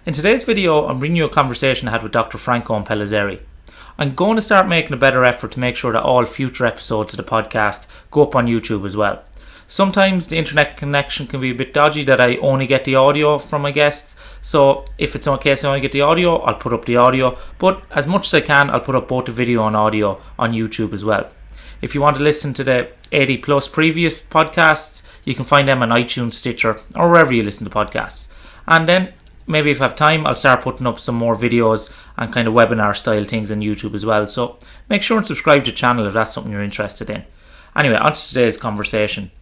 In today's video, I'm bringing you a conversation I had with Dr. Franco Impellizzeri. I'm going to start making a better effort to make sure that all future episodes of the podcast go up on YouTube as well. Sometimes the internet connection can be a bit dodgy that I only get the audio from my guests, so if it's okay so I only get the audio, I'll put up the audio, but as much as I can, I'll put up both the video and audio on YouTube as well. If you want to listen to the 80 plus previous podcasts, you can find them on iTunes, Stitcher, or wherever you listen to podcasts. And then maybe if I have time, I'll start putting up some more videos and kind of webinar style things on YouTube as well. So make sure and subscribe to the channel if that's something you're interested in. Anyway, on to today's conversation.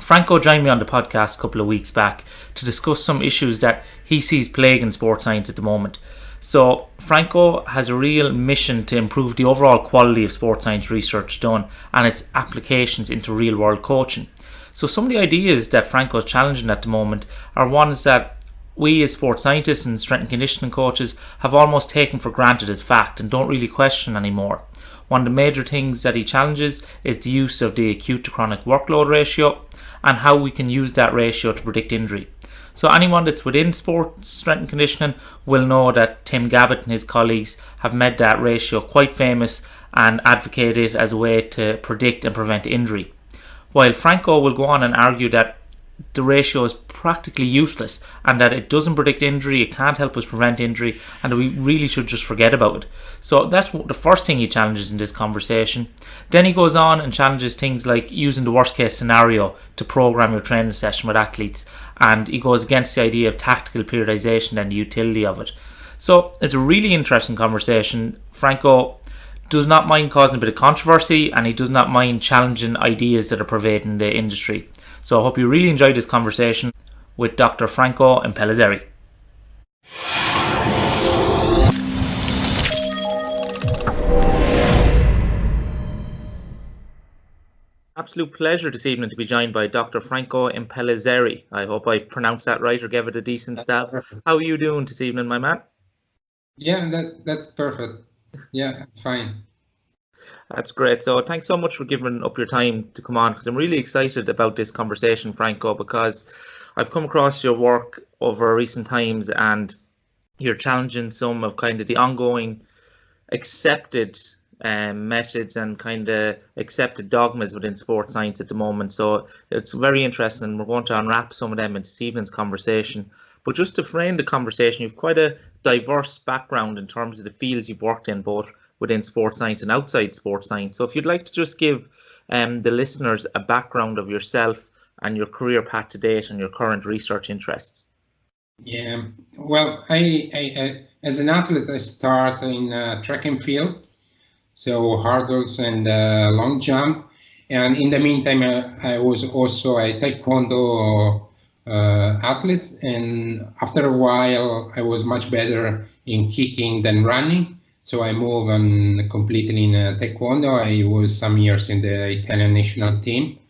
Franco joined me on the podcast a couple of weeks back to discuss some issues that he sees plaguing sports science at the moment. So Franco has a real mission to improve the overall quality of sports science research done and its applications into real world coaching. So some of the ideas that Franco is challenging at the moment are ones that we as sports scientists and strength and conditioning coaches have almost taken for granted as fact and don't really question anymore. One of the major things that he challenges is the use of the acute to chronic workload ratio and how we can use that ratio to predict injury. So anyone that's within sports strength and conditioning will know that Tim Gabbett and his colleagues have made that ratio quite famous and advocated it as a way to predict and prevent injury. While Franco will go on and argue that the ratio is practically useless and that it doesn't predict injury, it can't help us prevent injury, and that we really should just forget about it. So that's the first thing he challenges in this conversation. Then he goes on and challenges things like using the worst case scenario to program your training session with athletes, and he goes against the idea of tactical periodisation and the utility of it. So it's a really interesting conversation. Franco does not mind causing a bit of controversy, and he does not mind challenging ideas that are pervading the industry. So I hope you really enjoyed this conversation with Dr. Franco Impellizzeri. Absolute pleasure this evening to be joined by Dr. Franco Impellizzeri. I hope I pronounced that right or gave it a decent stab. How are you doing this evening, my man? Yeah, that's perfect. Yeah, fine. That's great. So thanks so much for giving up your time to come on, because I'm really excited about this conversation, Franco, because I've come across your work over recent times and you're challenging some of kind of the ongoing accepted methods and kind of accepted dogmas within sports science at the moment. So it's very interesting, and we're going to unwrap some of them in this evening's conversation. But just to frame the conversation, you've quite a diverse background in terms of the fields you've worked in, both within sports science and outside sports science. So if you'd like to just give the listeners a background of yourself and your career path to date and your current research interests. Yeah, well, I as an athlete, I start in track and field, so hurdles and long jump. And in the meantime, I was also a taekwondo athlete. And after a while, I was much better in kicking than running. So I moved on completely in taekwondo. I was some years in the Italian national team.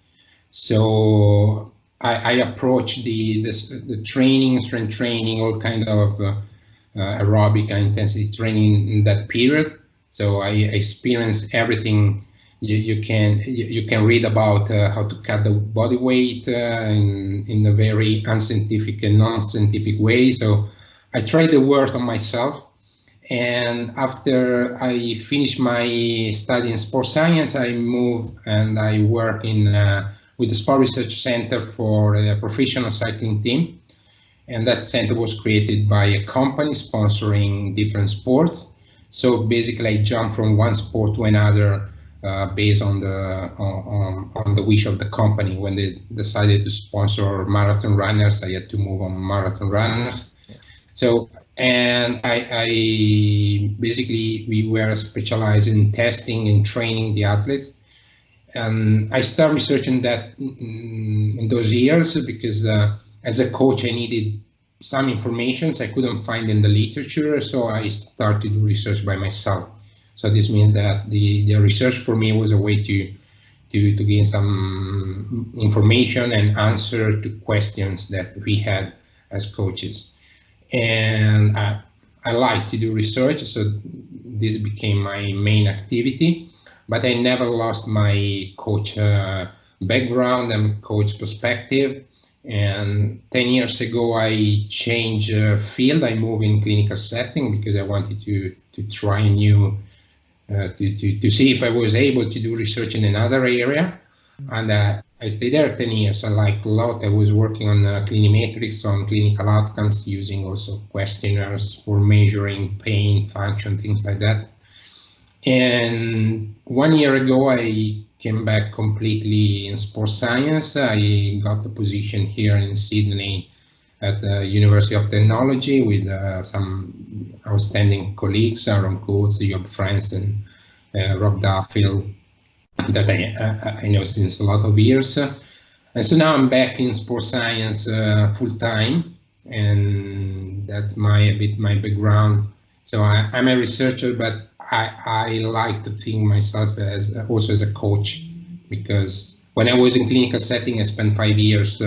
So I approached the training, strength training, all kind of aerobic and intensity training in that period. So I experienced everything you can read about how to cut the body weight in a very unscientific and non-scientific way. So I tried the worst on myself. And after I finished my study in sports science, I moved and I work with the Sport Research Center for a professional cycling team. And that center was created by a company sponsoring different sports. So basically I jumped from one sport to another based on the wish of the company. When they decided to sponsor marathon runners, I had to move on marathon runners. So, and I basically, we were specialized in testing and training the athletes. And I started researching that in those years because as a coach, I needed some information I couldn't find in the literature. So I started to do research by myself. So this means that the research for me was a way to gain some information and answer to questions that we had as coaches. And I like to do research, so this became my main activity, but I never lost my coach background and coach perspective. And 10 years ago, I changed field. I moved in clinical setting because I wanted to try new, to see if I was able to do research in another area. And I stayed there 10 years. I liked a lot. I was working on clinimetrics, on clinical outcomes, using also questionnaires for measuring pain, function, things like that. And 1 year ago, I came back completely in sports science. I got a position here in Sydney at the University of Technology with some outstanding colleagues, Aaron Coates, Job France, and Rob Duffield, that I know since a lot of years. And so now I'm back in sports science full time, and that's a bit my background. So I'm a researcher, but I like to think myself as also as a coach, because when I was in clinical setting, I spent 5 years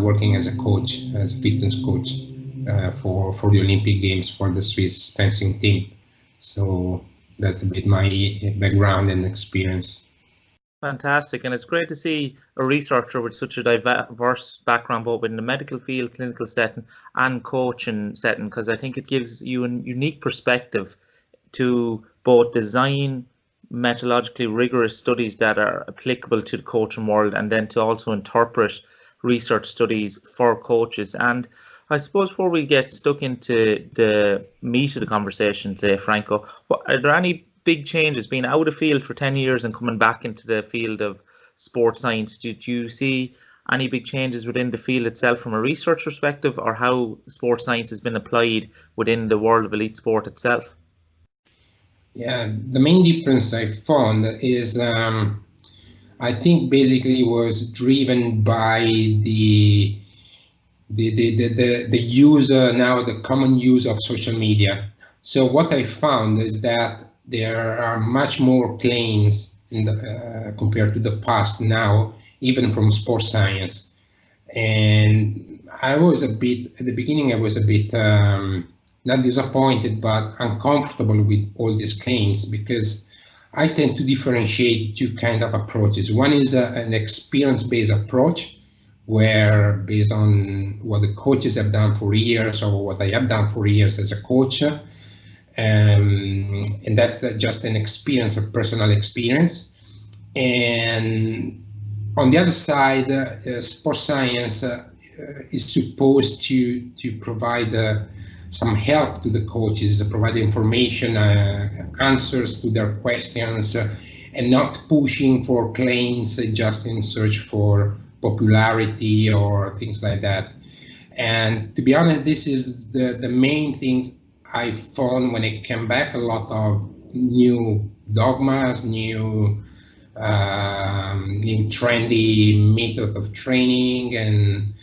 working as a coach, as a fitness coach for the Olympic Games for the Swiss fencing team. So that's a bit my background and experience. Fantastic, and it's great to see a researcher with such a diverse background, both in the medical field, clinical setting, and coaching setting, because I think it gives you a unique perspective to both design methodologically rigorous studies that are applicable to the coaching world, and then to also interpret research studies for coaches. And I suppose before we get stuck into the meat of the conversation today, Franco, are there any big changes being out of field for 10 years and coming back into the field of sports science? Did you see any big changes within the field itself from a research perspective, or how sports science has been applied within the world of elite sport itself? Yeah, the main difference I found is I think basically was driven by the use now, the common use of social media. So what I found is that there are much more claims compared to the past now, even from sports science. And I was a bit, at the beginning, I was a bit not disappointed, but uncomfortable with all these claims, because I tend to differentiate two kind of approaches. One is an experience-based approach, where based on what the coaches have done for years, or what I have done for years as a coach, and that's just an experience, a personal experience. And on the other side, sports science is supposed to provide some help to the coaches, provide information, answers to their questions, and not pushing for claims just in search for popularity or things like that. And to be honest, this is the main thing I found when I came back. A lot of new dogmas, new trendy methods of training, and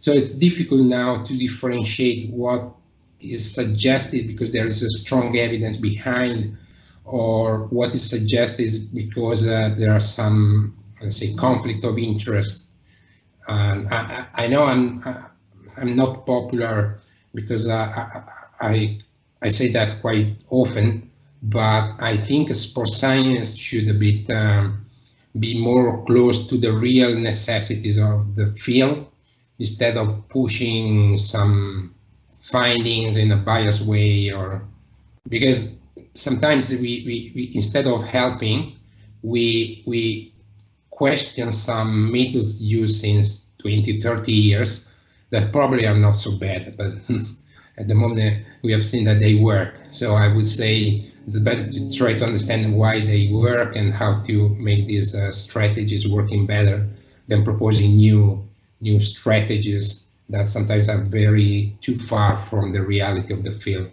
so it's difficult now to differentiate what is suggested because there is a strong evidence behind, or what is suggested is because there are some, let's say, conflict of interest. I know I'm not popular because I say that quite often, but I think sports science should a bit be more close to the real necessities of the field, instead of pushing some findings in a biased way, or because sometimes we instead of helping, we question some methods used since 20, 30 years that probably are not so bad, but at the moment we have seen that they work. So I would say it's better to try to understand why they work and how to make these strategies working better than proposing new strategies that sometimes are very too far from the reality of the field.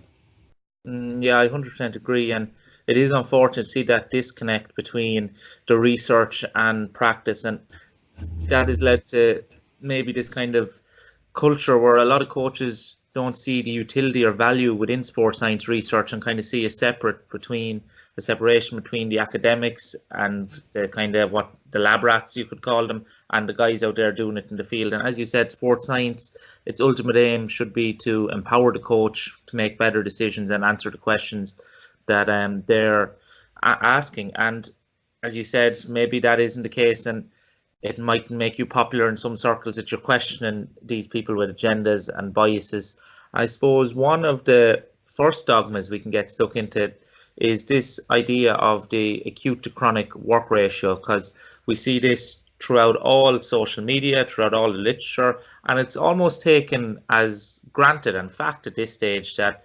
Yeah, I 100% agree, and it is unfortunate to see that disconnect between the research and practice, and that has led to maybe this kind of culture where a lot of coaches don't see the utility or value within sports science research, and kind of see a separation between the academics and the kind of what the lab rats, you could call them, and the guys out there doing it in the field. And as you said, sports science, its ultimate aim should be to empower the coach to make better decisions and answer the questions that they're asking. And as you said, maybe that isn't the case. And it might make you popular in some circles that you're questioning these people with agendas and biases. I suppose one of the first dogmas we can get stuck into is this idea of the acute to chronic work ratio, because we see this throughout all social media, throughout all the literature, and it's almost taken as granted and fact at this stage that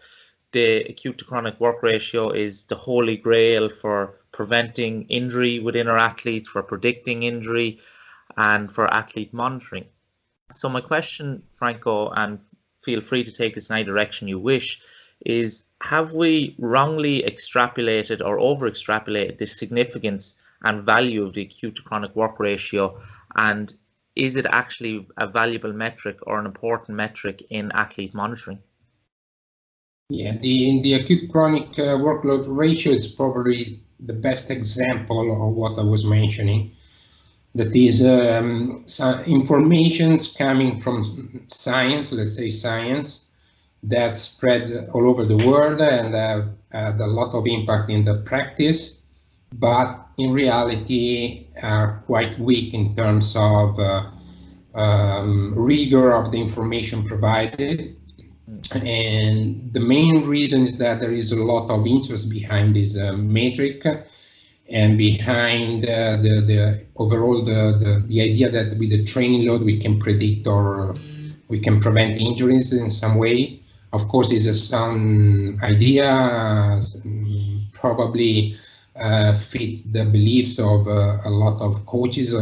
the acute to chronic work ratio is the holy grail for preventing injury within our athletes, for predicting injury, and for athlete monitoring. So my question, Franco, and feel free to take this in any direction you wish, is have we wrongly extrapolated or over extrapolated the significance and value of the acute to chronic work ratio, and is it actually a valuable metric or an important metric in athlete monitoring? Yeah, the acute chronic workload ratio is probably the best example of what I was mentioning. That is some informations coming from science, let's say science, that spread all over the world and had a lot of impact in the practice, but in reality are quite weak in terms of rigor of the information provided. And the main reason is that there is a lot of interest behind this metric and behind the overall the idea that with the training load we can predict or we can prevent injuries in some way. Of course, it's a sound idea, probably fits the beliefs of a lot of coaches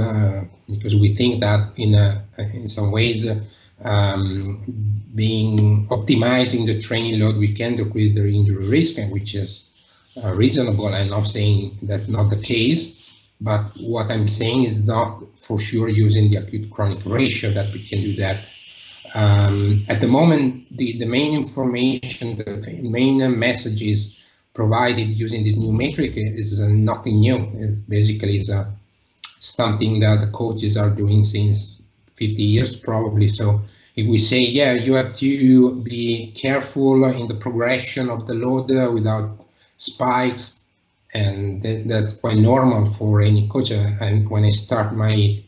because we think that in some ways being optimizing the training load, we can decrease the injury risk, and which is reasonable. I'm not saying that's not the case, but what I'm saying is not for sure using the acute chronic ratio that we can do that. At the moment, the main information, the main messages provided using this new metric is nothing new. It basically is something that the coaches are doing since 50 years probably. So if we say, yeah, you have to be careful in the progression of the load without spikes, and that's quite normal for any coach. And when I start my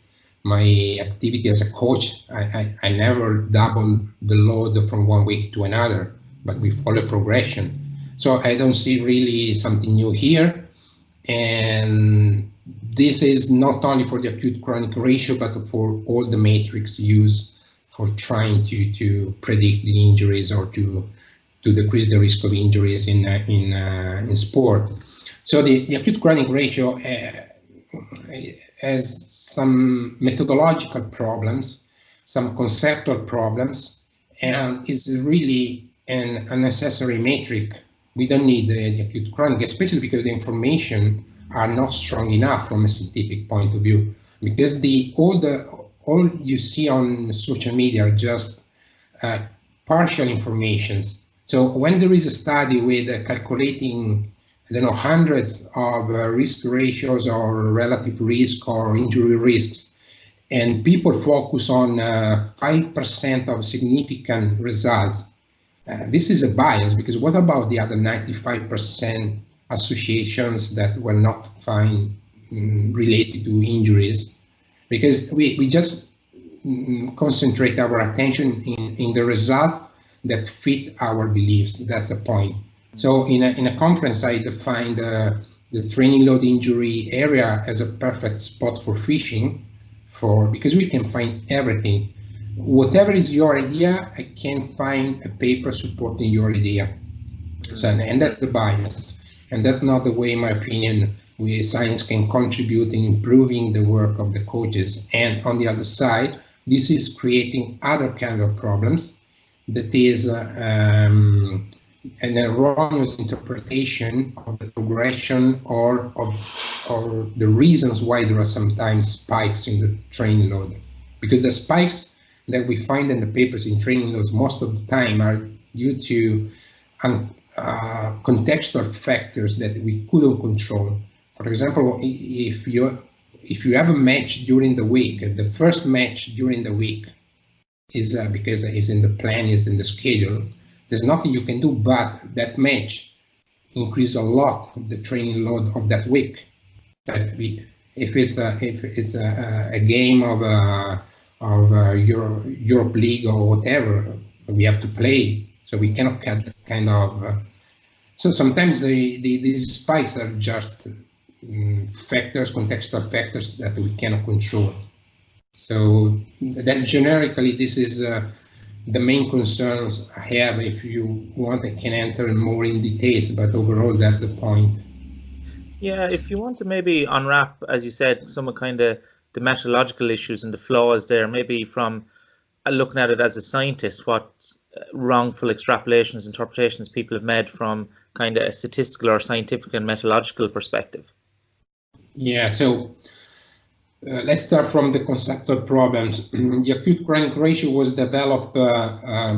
activity as a coach, I never double the load from one week to another, but we follow progression. So I don't see really something new here. And this is not only for the acute chronic ratio, but for all the metrics used for trying to predict the injuries or to decrease the risk of injuries in sport. So the acute chronic ratio has some methodological problems, some conceptual problems, and is really an unnecessary metric. We don't need the acute chronic, especially because the information are not strong enough from a scientific point of view, because all you see on social media are just partial informations. So when there is a study with calculating, I don't know, hundreds of risk ratios or relative risk or injury risks, and people focus on 5% of significant results, this is a bias, because what about the other 95% associations that were not found related to injuries? Because we just concentrate our attention in the results that fit our beliefs. That's the point. So in a conference, I defined the training load injury area as a perfect spot for fishing, because we can find everything. Whatever is your idea, I can find a paper supporting your idea. So, and that's the bias. And that's not the way, in my opinion, science can contribute in improving the work of the coaches. And on the other side, this is creating other kind of problems. That is an erroneous interpretation of the progression or the reasons why there are sometimes spikes in the training load. Because the spikes that we find in the papers in training loads most of the time are due to contextual factors that we couldn't control. For example, if you have a match during the week, the first match during the week is because it's in the plan, is in the schedule, there's nothing you can do, but that match increase a lot the training load of that week. if it's a game of Europe League or whatever, we have to play. So we cannot cut kind of. So sometimes these spikes are just factors, contextual factors that we cannot control. So that generically, this is the main concerns I have. If you want, I can enter more in details, but overall, that's the point. Yeah, if you want to maybe unwrap, as you said, some of kind of the methodological issues and the flaws there, maybe from looking at it as a scientist, what wrongful extrapolations, interpretations people have made from kind of a statistical or scientific and methodological perspective. Yeah, so let's start from the conceptual problems. The acute chronic ratio was developed by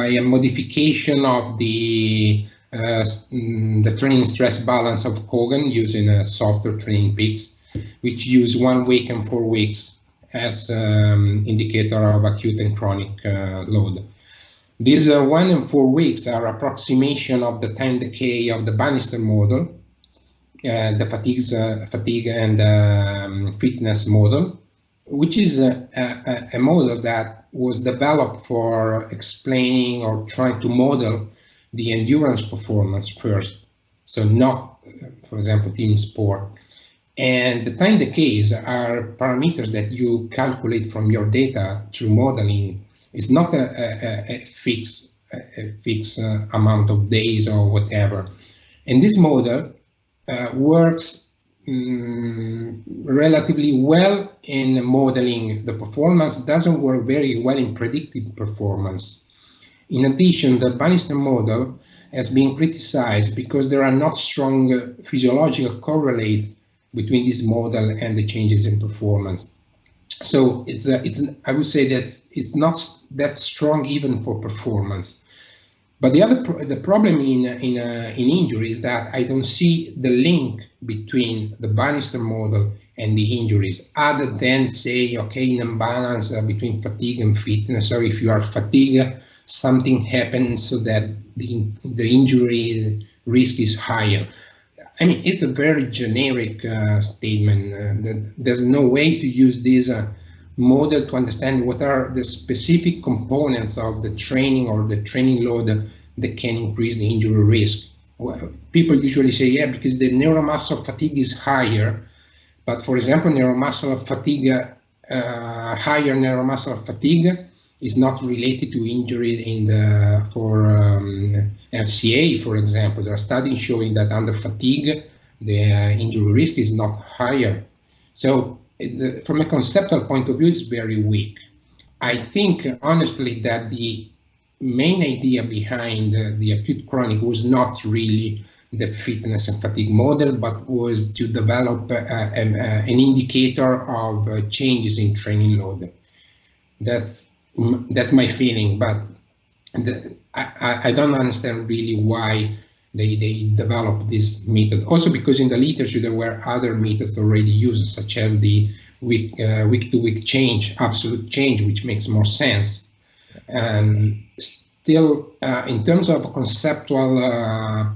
a modification of the training stress balance of Kogan using a software training peaks, which use 1 week and 4 weeks as indicator of acute and chronic load. These 1 and 4 weeks are approximation of the time decay of the Bannister model, the fatigue and fitness model, which is a model that was developed for explaining or trying to model the endurance performance first. So not, for example, team sport. And the time decays are parameters that you calculate from your data through modeling. It's not a fixed amount of days or whatever. And this model works relatively well in modeling the performance, doesn't work very well in predicting performance. In addition, the Bannister model has been criticized because there are not strong physiological correlates between this model and the changes in performance. So I would say that it's not that strong even for performance. But the problem in injury is that I don't see the link between the Bannister model and the injuries, other than say, okay, an imbalance between fatigue and fitness, or if you are fatigued, something happens so that the injury risk is higher. I mean, it's a very generic statement. There's no way to use this model to understand what are the specific components of the training or the training load that can increase the injury risk. Well, people usually say, yeah, because the neuromuscular fatigue is higher. But for example, neuromuscular fatigue, higher neuromuscular fatigue is not related to injury for FCA, for example. There are studies showing that under fatigue, the injury risk is not higher. So from a conceptual point of view, it's very weak. I think, honestly, that the main idea behind the acute chronic was not really the fitness and fatigue model, but was to develop an indicator of changes in training load. That's my feeling, but I don't understand really why they developed this method. Also because in the literature there were other methods already used, such as the week-to-week change, absolute change, which makes more sense. And still, in terms of conceptual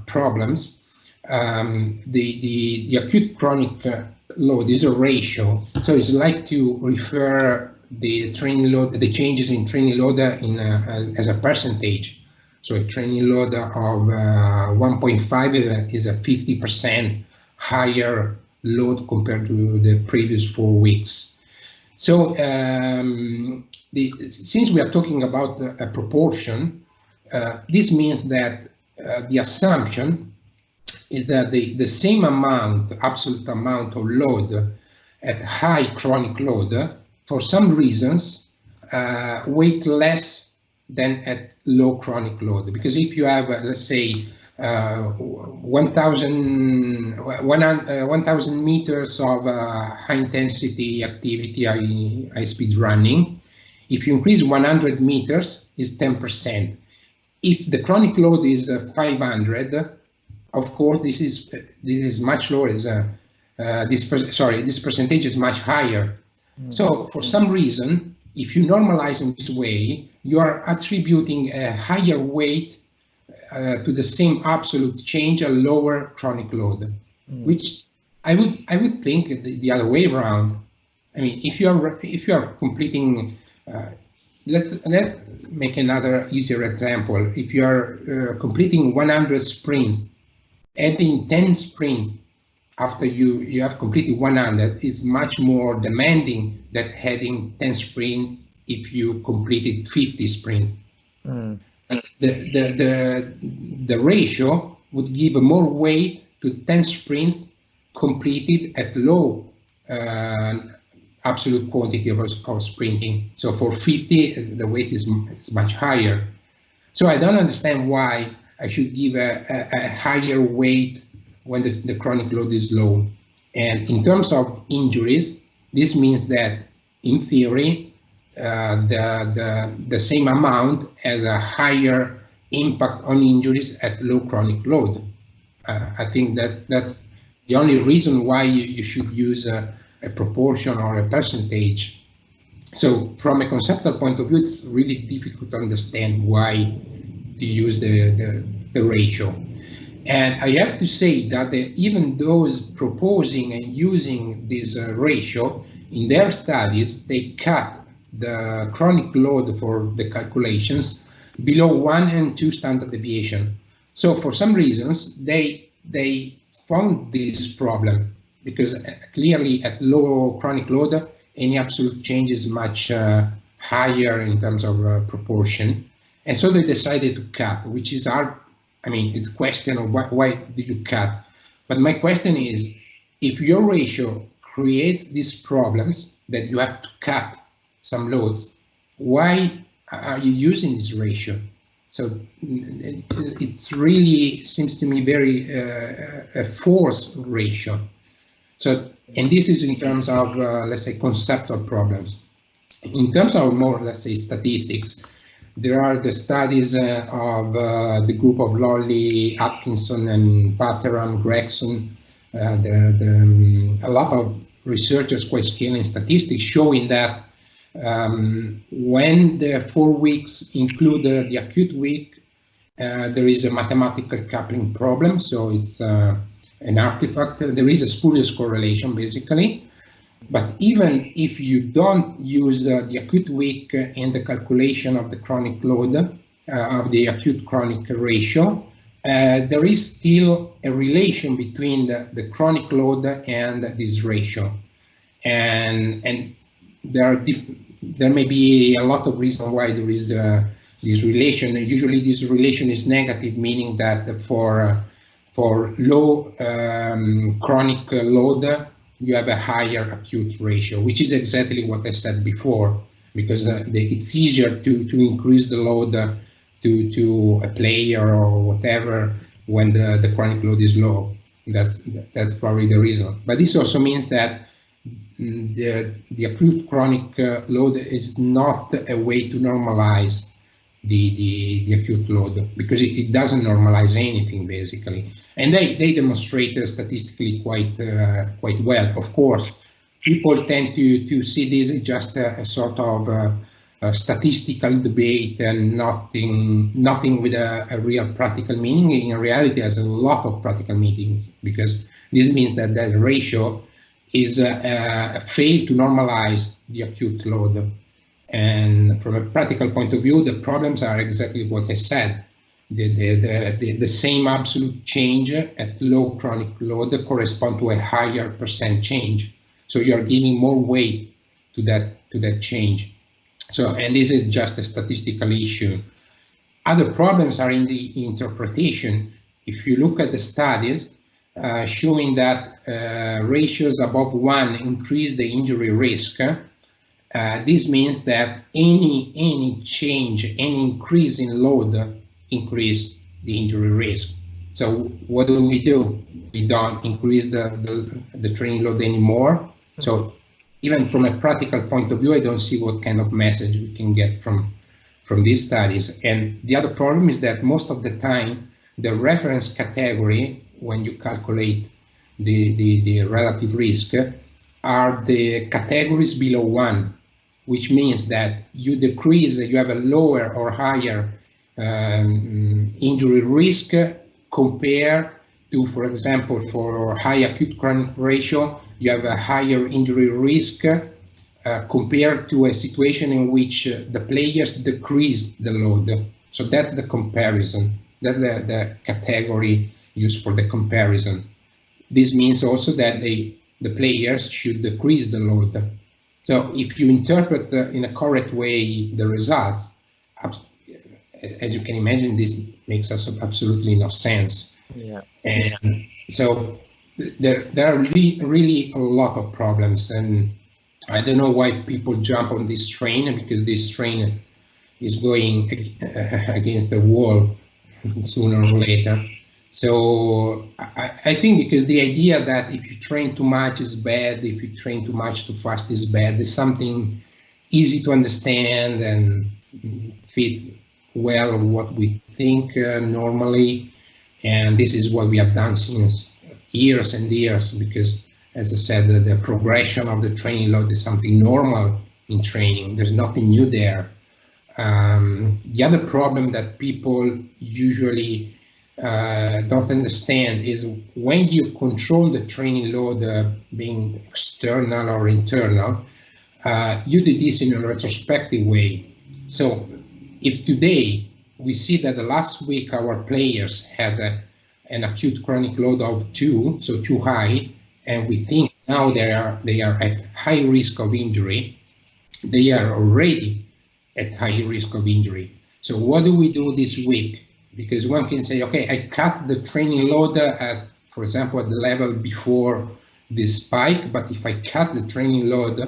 problems, the acute chronic load is a ratio. So it's like to refer the training load, the changes in training load as a percentage. So a training load of 1.5 is a 50% higher load compared to the previous 4 weeks. So since we are talking about a proportion, this means that the assumption is that the same amount, absolute amount of load at high chronic load, for some reasons, weight less than at low chronic load. Because if you have, let's say, 1,000 meters of high intensity activity, high speed running, if you increase 100 meters, is 10%. If the chronic load is 500, of course, this is much lower. This percentage is much higher. So for some reason, if you normalize in this way, you are attributing a higher weight to the same absolute change, a lower chronic load, which I would think the other way around. I mean, if you are completing, let's make another easier example. If you are completing 100 sprints, adding 10 sprints after you have completed 100 is much more demanding than adding 10 sprints if you completed 50 sprints. The ratio would give more weight to 10 sprints completed at low absolute quantity of sprinting. So for 50, the weight is much higher. So I don't understand why I should give a higher weight when the chronic load is low. And in terms of injuries, this means that in theory, the same amount has a higher impact on injuries at low chronic load. I think that's the only reason why you should use a proportion or a percentage. So from a conceptual point of view, it's really difficult to understand why to use the ratio. And I have to say that even those proposing and using this ratio in their studies, they cut the chronic load for the calculations below 1 and 2 standard deviation. So for some reasons, they found this problem because clearly at low chronic load, any absolute change is much higher in terms of proportion. And so they decided to cut, which is hard. I mean, it's a question of why do you cut? But my question is, if your ratio creates these problems that you have to cut some loads, why are you using this ratio? So it really seems to me very a forced ratio. So, and this is in terms of, let's say, conceptual problems. In terms of more, let's say, statistics, there are the studies of the group of Lolly, Atkinson, and Patteran, Gregson. A lot of researchers quite skilled in statistics showing that when the 4 weeks include the acute week, there is a mathematical coupling problem. So it's an artifact. There is a spurious correlation, basically. But even if you don't use the acute week in the calculation of the chronic load, of the acute chronic ratio, there is still a relation between the chronic load and this ratio. And there may be a lot of reasons why there is this relation. Usually this relation is negative, meaning that for low chronic load, you have a higher acute ratio, which is exactly what I said before, because it's easier to increase the load to a player or whatever when the chronic load is low. That's probably the reason. But this also means that the acute chronic load is not a way to normalize the acute load, because it doesn't normalize anything, basically. And they demonstrate statistically quite well. Of course, people tend to see this as just a sort of a statistical debate and nothing with a real practical meaning. In reality, it has a lot of practical meanings, because this means that the ratio is a fail to normalize the acute load. And from a practical point of view, the problems are exactly what I said. The same absolute change at low chronic load correspond to a higher percent change. So you are giving more weight to that change. So, and this is just a statistical issue. Other problems are in the interpretation. If you look at the studies showing that ratios above 1 increase the injury risk, this means that any change, any increase in load increase the injury risk. So what do? We don't increase the training load anymore. So even from a practical point of view, I don't see what kind of message we can get from these studies. And the other problem is that most of the time, the reference category, when you calculate the relative risk, are the categories below 1, which means that you have a lower or higher injury risk compared to, for example, for high acute chronic ratio, you have a higher injury risk compared to a situation in which the players decrease the load. So that's the comparison. That's the category used for the comparison. This means also that the players should decrease the load. So if you interpret in a correct way the results, as you can imagine, this makes absolutely no sense. Yeah. And so there are really a lot of problems, and I don't know why people jump on this train, because this train is going against the wall sooner or later. So I think because the idea that if you train too much is bad, if you train too much too fast is bad, is something easy to understand and fits well what we think normally. And this is what we have done since years and years, because as I said, the progression of the training load is something normal in training. There's nothing new there. The other problem that people usually don't understand is when you control the training load, being external or internal, you do this in a retrospective way. So if today we see that the last week our players had an acute chronic load of 2, so too high, and we think now they are at high risk of injury, they are already at high risk of injury. So what do we do this week? Because one can say, okay, I cut the training load at, for example, at the level before this spike, but if I cut the training load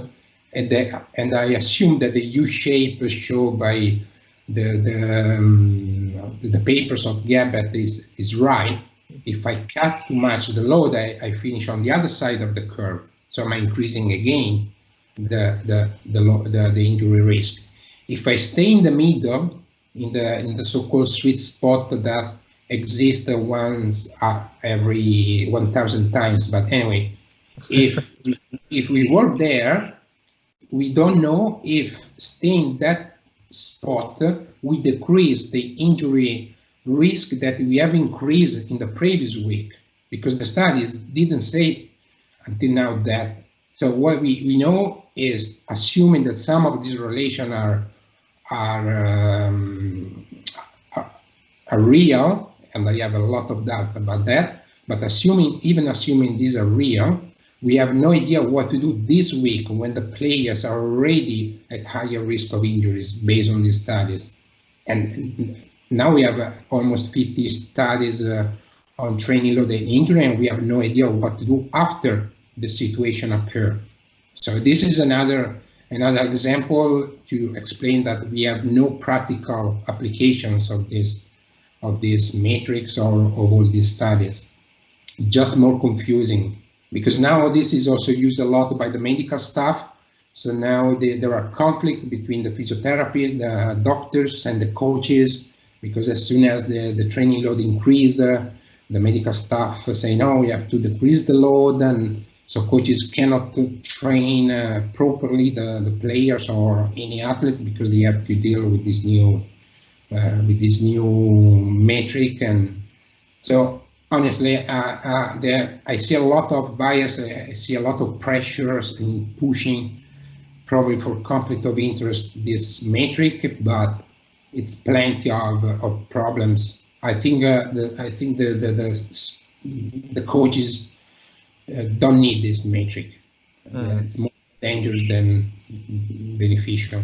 and I assume that the U shape shown by the papers of Gabbett is right, if I cut too much the load, I finish on the other side of the curve. So I'm increasing again the injury risk. If I stay in the middle, in the so-called sweet spot that exists once every 1,000 times, but anyway, if we work there, we don't know if staying that spot we decrease the injury risk that we have increased in the previous week, because the studies didn't say until now that. So what we know is, assuming that some of these relations are real, and I have a lot of doubts about that, but even assuming these are real, we have no idea what to do this week when the players are already at higher risk of injuries based on these studies. And now we have almost 50 studies on training load and injury, and we have no idea what to do after the situation occurs. So this is another example to explain that we have no practical applications of this matrix or of all these studies. Just more confusing, because now this is also used a lot by the medical staff. So now there are conflicts between the physiotherapists, the doctors, and the coaches, because as soon as the training load increases, the medical staff say, no, we have to decrease the load, and so coaches cannot train properly the players or any athletes, because they have to deal with this new metric. And so honestly, I see a lot of bias. I see a lot of pressures in pushing, probably for conflict of interest, this metric, but it's plenty of problems. I think the coaches don't need this metric. It's more dangerous than beneficial.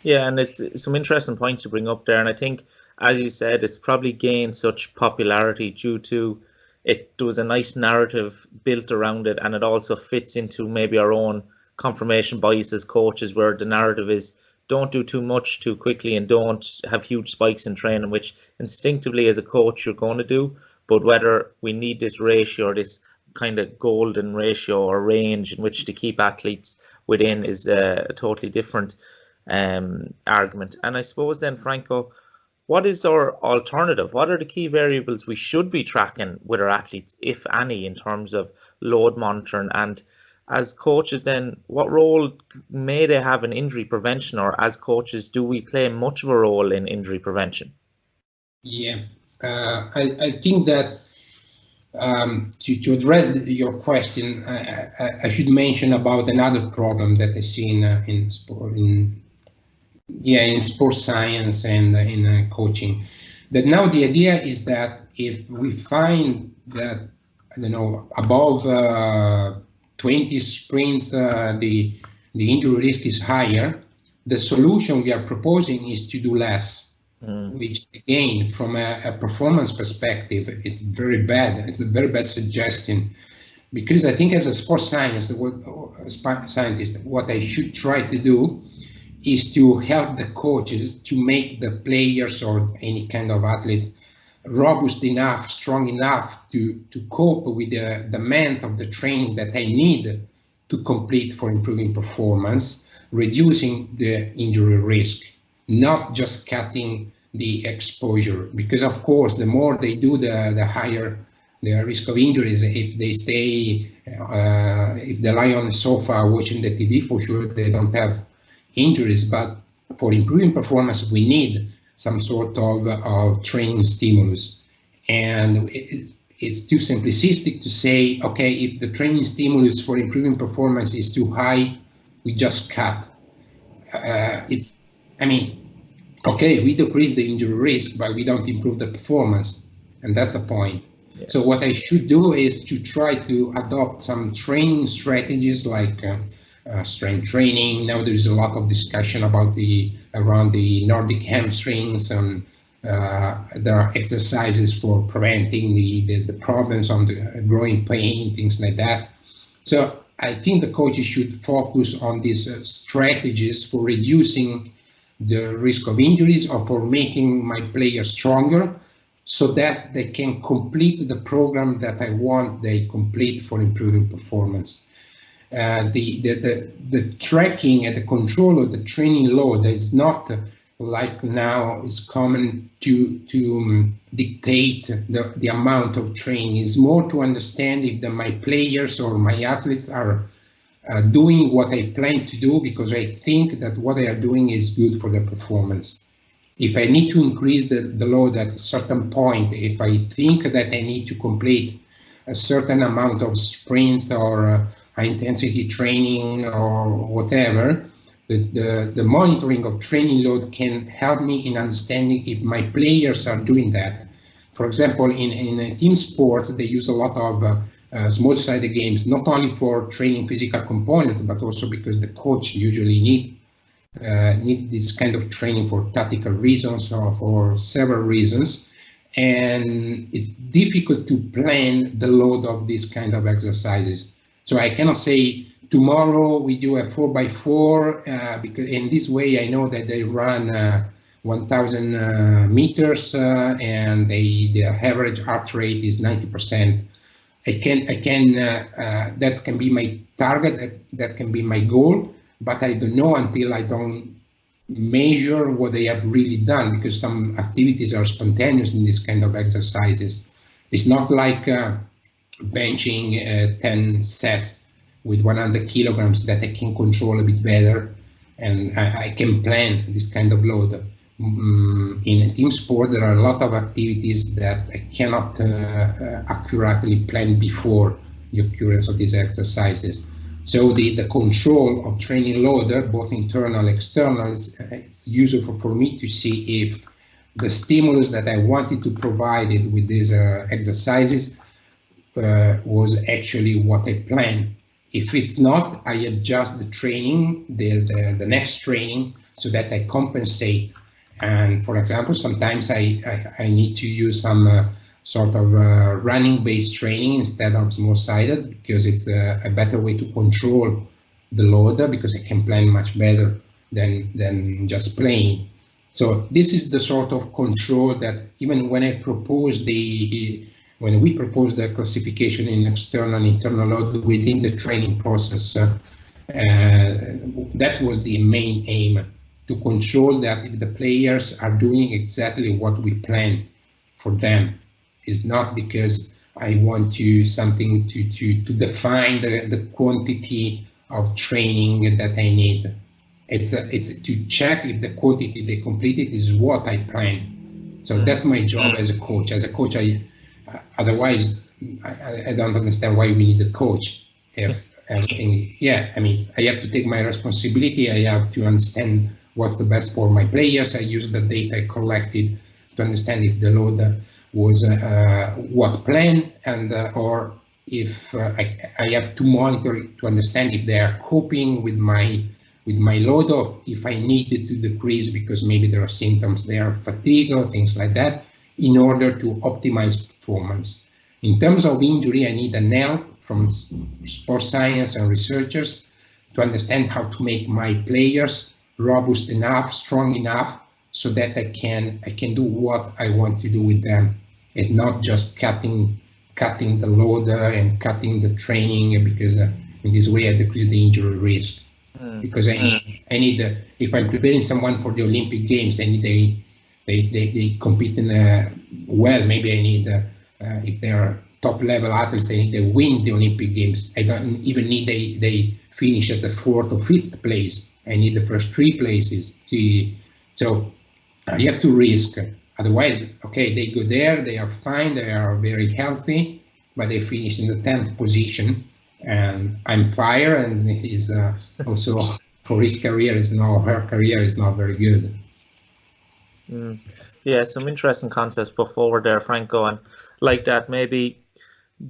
Yeah, and it's some interesting points to bring up there. And I think, as you said, it's probably gained such popularity due to there was a nice narrative built around it, and it also fits into maybe our own confirmation bias as coaches, where the narrative is don't do too much too quickly and don't have huge spikes in training, which instinctively as a coach you're going to do. But whether we need this ratio or this kind of golden ratio or range in which to keep athletes within is a totally different argument. And I suppose then, Franco, what is our alternative? What are the key variables we should be tracking with our athletes, if any, in terms of load monitoring? And as coaches then, what role may they have in injury prevention, or as coaches, do we play much of a role in injury prevention? Yeah, I think that To address your question, I should mention about another problem that I see in sports science and in coaching. That now the idea is that if we find that, I don't know, above 20 sprints, the injury risk is higher, the solution we are proposing is to do less. Which again, from a performance perspective, is very bad. It's a very bad suggestion, because I think as a sports scientist, what I should try to do is to help the coaches to make the players or any kind of athlete robust enough, strong enough to cope with the demands of the training that they need to complete for improving performance, reducing the injury risk, not just cutting the exposure, because of course the more they do, the higher the risk of injuries. If they stay, if they lie on the sofa watching the TV, for sure they don't have injuries. But for improving performance, we need some sort of training stimulus, and it's too simplistic to say, okay, if the training stimulus for improving performance is too high, we just cut. Okay, we decrease the injury risk, but we don't improve the performance, and that's the point. Yeah. So what I should do is to try to adopt some training strategies like strength training. Now there's a lot of discussion about around the Nordic hamstrings, and there are exercises for preventing the problems on the growing pain, things like that. So I think the coaches should focus on these strategies for reducing the risk of injuries, or for making my players stronger, so that they can complete the program that I want they complete for improving performance. The tracking and the control of the training load is not like now is common to dictate the amount of training. It's more to understand if my players or my athletes are doing what I plan to do, because I think that what they are doing is good for their performance. If I need to increase the load at a certain point, if I think that I need to complete a certain amount of sprints or high intensity training or whatever, the monitoring of training load can help me in understanding if my players are doing that. For example, in team sports, they use a lot of small-sided games, not only for training physical components, but also because the coach usually needs this kind of training for tactical reasons or for several reasons. And it's difficult to plan the load of these kind of exercises. So I cannot say tomorrow we do a 4x4 because in this way I know that they run 1,000 meters and their average heart rate is 90%. That can be my target, that can be my goal, but I don't know until I don't measure what they have really done, because some activities are spontaneous in this kind of exercises. It's not like benching 10 sets with 100 kilograms that I can control a bit better, and I can plan this kind of load. In a team sport, there are a lot of activities that I cannot accurately plan before the occurrence of these exercises. So the control of training load, both internal and external, it's useful for me to see if the stimulus that I wanted to provide it with these exercises was actually what I planned. If it's not, I adjust the training, the next training, so that I compensate. And for example, sometimes I need to use some sort of running-based training instead of small-sided, because it's a better way to control the load, because I can plan much better than just playing. So this is the sort of control that even when we propose the classification in external and internal load within the training process, that was the main aim, to control that if the players are doing exactly what we plan for them. It's not because I want to define the quantity of training that I need. It's to check if the quantity they completed is what I plan. So that's my job as a coach. As a coach, otherwise I don't understand why we need a coach. If everything, yeah, I mean, I have to take my responsibility. I have to understand what's the best for my players. I use the data I collected to understand if the load was what plan, and or if I have to monitor it to understand if they are coping with my load, or if I needed to decrease because maybe there are symptoms there, fatigue or things like that, in order to optimize performance. In terms of injury, I need an help from sports science and researchers to understand how to make my players robust enough, strong enough, so that I can do what I want to do with them. It's not just cutting the load and cutting the training, because in this way I decrease the injury risk. Because I need if I'm preparing someone for the Olympic Games, I need they compete in well. Maybe I need if they are top level athletes, I need they win the Olympic Games. I don't even need they finish at the 4th or 5th place. I need the first 3 places. So you have to risk. Otherwise, okay, they go there, they are fine, they are very healthy, but they finish in the 10th position, and I'm fired, and he's also for his career is not, her career is not very good. Yeah, some interesting concepts put forward there, Franco, and like that, maybe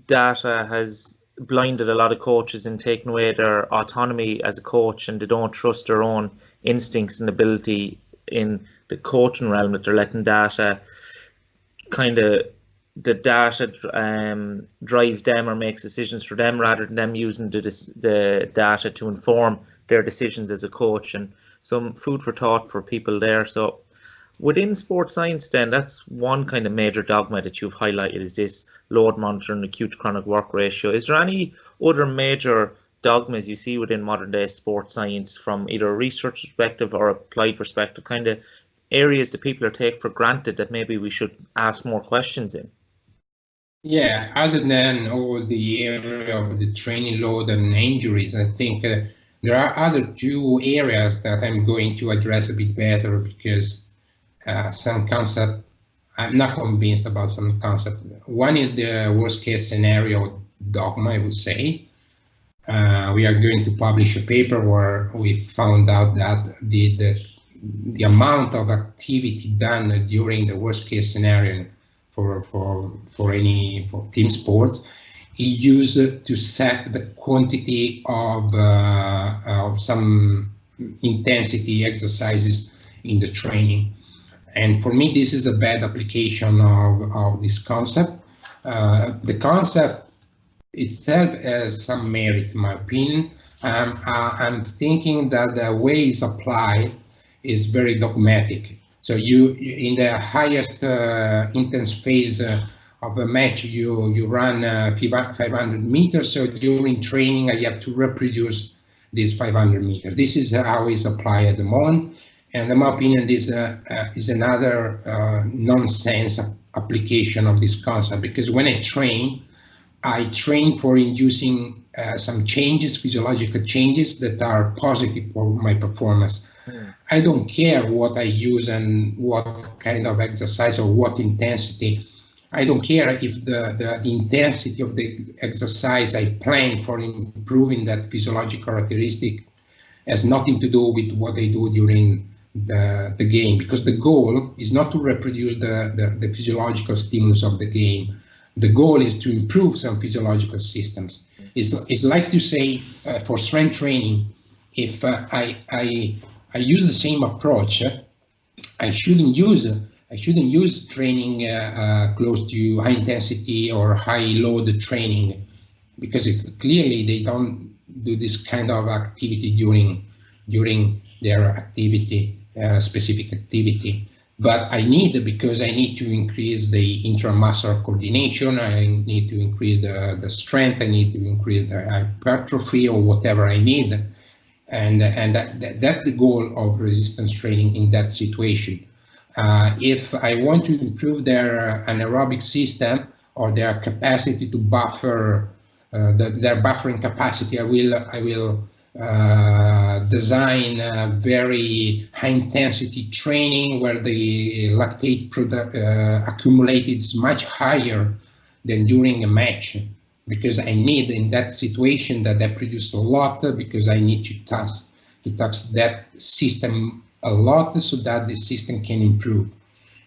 data has blinded a lot of coaches in taking away their autonomy as a coach, and they don't trust their own instincts and ability in the coaching realm, that they're letting data drives them or makes decisions for them, rather than them using the data to inform their decisions as a coach. And some food for thought for people there. So within sports science then, that's one kind of major dogma that you've highlighted, is this load monitoring, acute to chronic work ratio. Is there any other major dogmas you see within modern day sports science, from either a research perspective or applied perspective, kind of areas that people are take for granted that maybe we should ask more questions in? Yeah, other than all the area of the training load and injuries, I think there are other 2 areas that I'm going to address a bit better, because some concept, I'm not convinced about some concept. One is the worst case scenario dogma, I would say. We are going to publish a paper where we found out that the amount of activity done during the worst case scenario for team sports is used to set the quantity of some intensity exercises in the training. And for me, this is a bad application of this concept. The concept itself has some merit, in my opinion. I'm thinking that the way it's applied is very dogmatic. So you in the highest intense phase of a match, you run 500 meters. So during training, I have to reproduce these 500 meters. This is how it's applied at the moment. And in my opinion, this is another nonsense application of this concept, because when I train for inducing some changes, physiological changes that are positive for my performance. I don't care what I use and what kind of exercise or what intensity. I don't care if the intensity of the exercise I plan for improving that physiological characteristic has nothing to do with what I do during the game, because the goal is not to reproduce the physiological stimulus of the game. The goal is to improve some physiological systems. It's like to say for strength training, if I use the same approach, I shouldn't use training close to high intensity or high load training, because it's clearly they don't do this kind of activity during their activity, specific activity. But because I need to increase the intramuscular coordination, I need to increase the strength, I need to increase the hypertrophy or whatever I need. And that's the goal of resistance training in that situation. If I want to improve their anaerobic system or their capacity to buffer, their buffering capacity, I will design a very high intensity training where the lactate accumulated is much higher than during a match, because I need in that situation that I produce a lot, because I need to task that system a lot so that the system can improve.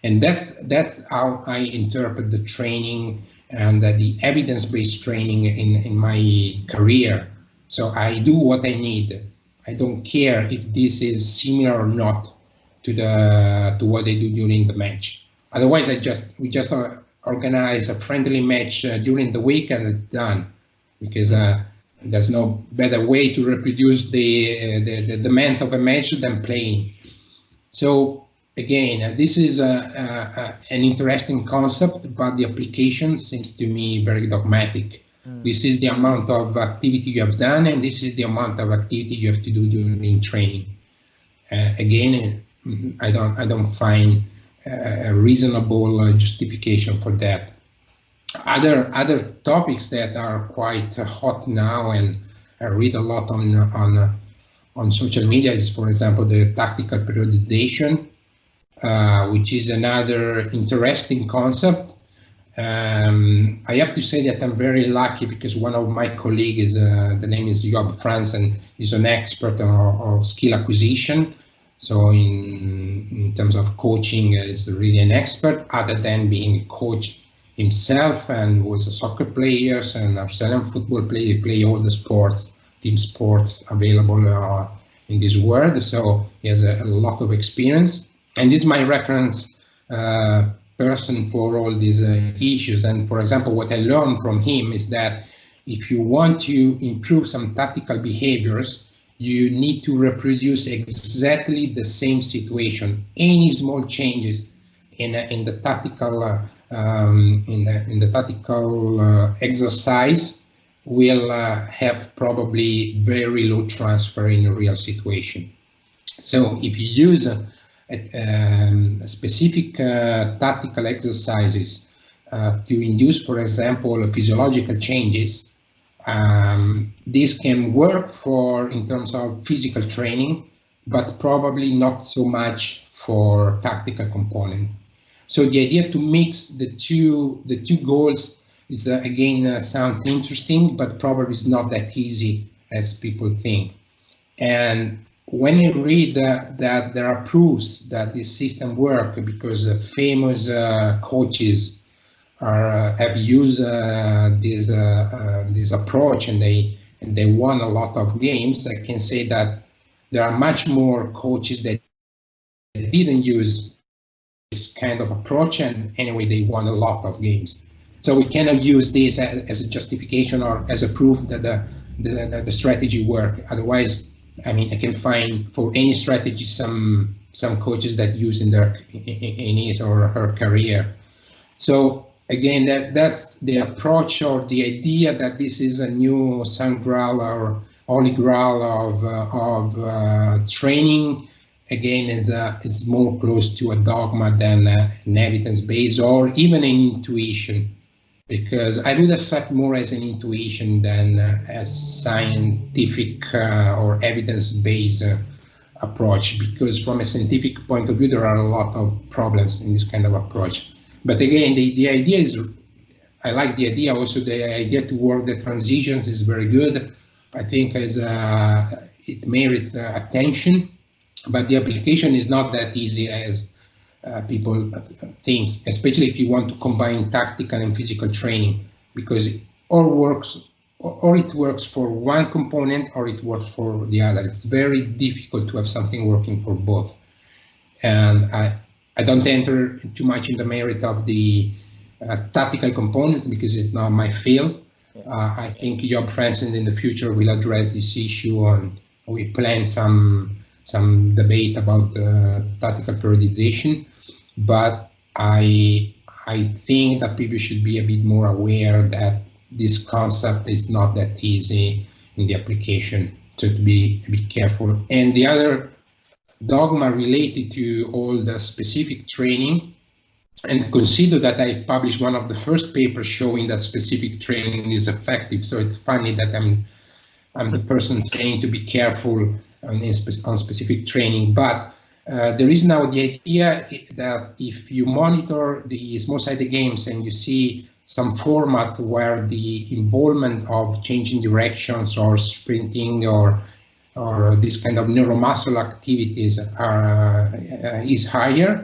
And that's how I interpret the training and the evidence-based training in my career. So I do what I need. I don't care if this is similar or not to what I do during the match. Otherwise, we just organize a friendly match during the week and it's done, because there's no better way to reproduce the demand of a match than playing. So again, this is an interesting concept, but the application seems to me very dogmatic. This is the amount of activity you have done, and this is the amount of activity you have to do during training. Again, I don't find a reasonable justification for that. Other topics that are quite hot now, and I read a lot on social media, is, for example, the tactical periodization, which is another interesting concept. I have to say that I'm very lucky, because one of my colleagues, the name is Job Fransen, is an expert of skill acquisition. So in terms of coaching, is really an expert, other than being a coach himself, and was a soccer player and Australian football player, play all the sports, team sports available in this world. So he has a lot of experience, and this is my reference person for all these issues. And for example, what I learned from him is that if you want to improve some tactical behaviors, you need to reproduce exactly the same situation. Any small changes in the tactical exercise will have probably very low transfer in a real situation. So if you use specific tactical exercises to induce, for example, physiological changes, this can work in terms of physical training, but probably not so much for tactical components. So the idea to mix the two goals is again sounds interesting, but probably is not that easy as people think. And when you read that there are proofs that this system works, because famous coaches have used this approach, and they won a lot of games, I can say that there are much more coaches that didn't use this kind of approach, and anyway they won a lot of games. So we cannot use this as a justification or as a proof that the strategy worked. Otherwise, I mean, I can find for any strategy some coaches that use in his or her career. So again, that's the approach, or the idea that this is a new San Graal or Holy Graal of training. Again, it's more close to a dogma than an evidence-based or even an intuition, because I would accept more as an intuition than as scientific or evidence-based approach, because from a scientific point of view, there are a lot of problems in this kind of approach. But again, the idea is, I like the idea. Also, the idea to work the transitions is very good. I think it merits attention, but the application is not that easy as people think, especially if you want to combine tactical and physical training, because it works for one component or it works for the other. It's very difficult to have something working for both. And I don't enter too much in the merit of the tactical components, because it's not my field. I think Job Fransen in the future will address this issue, and we plan some debate about tactical periodization. But I think that people should be a bit more aware that this concept is not that easy in the application, so to be a bit careful. And the other dogma related to all the specific training, and consider that I published one of the first papers showing that specific training is effective. So it's funny that I'm the person saying to be careful on specific training, but there is now the idea that if you monitor the small-sided games and you see some formats where the involvement of changing directions or sprinting or this kind of neuromuscular activities is higher,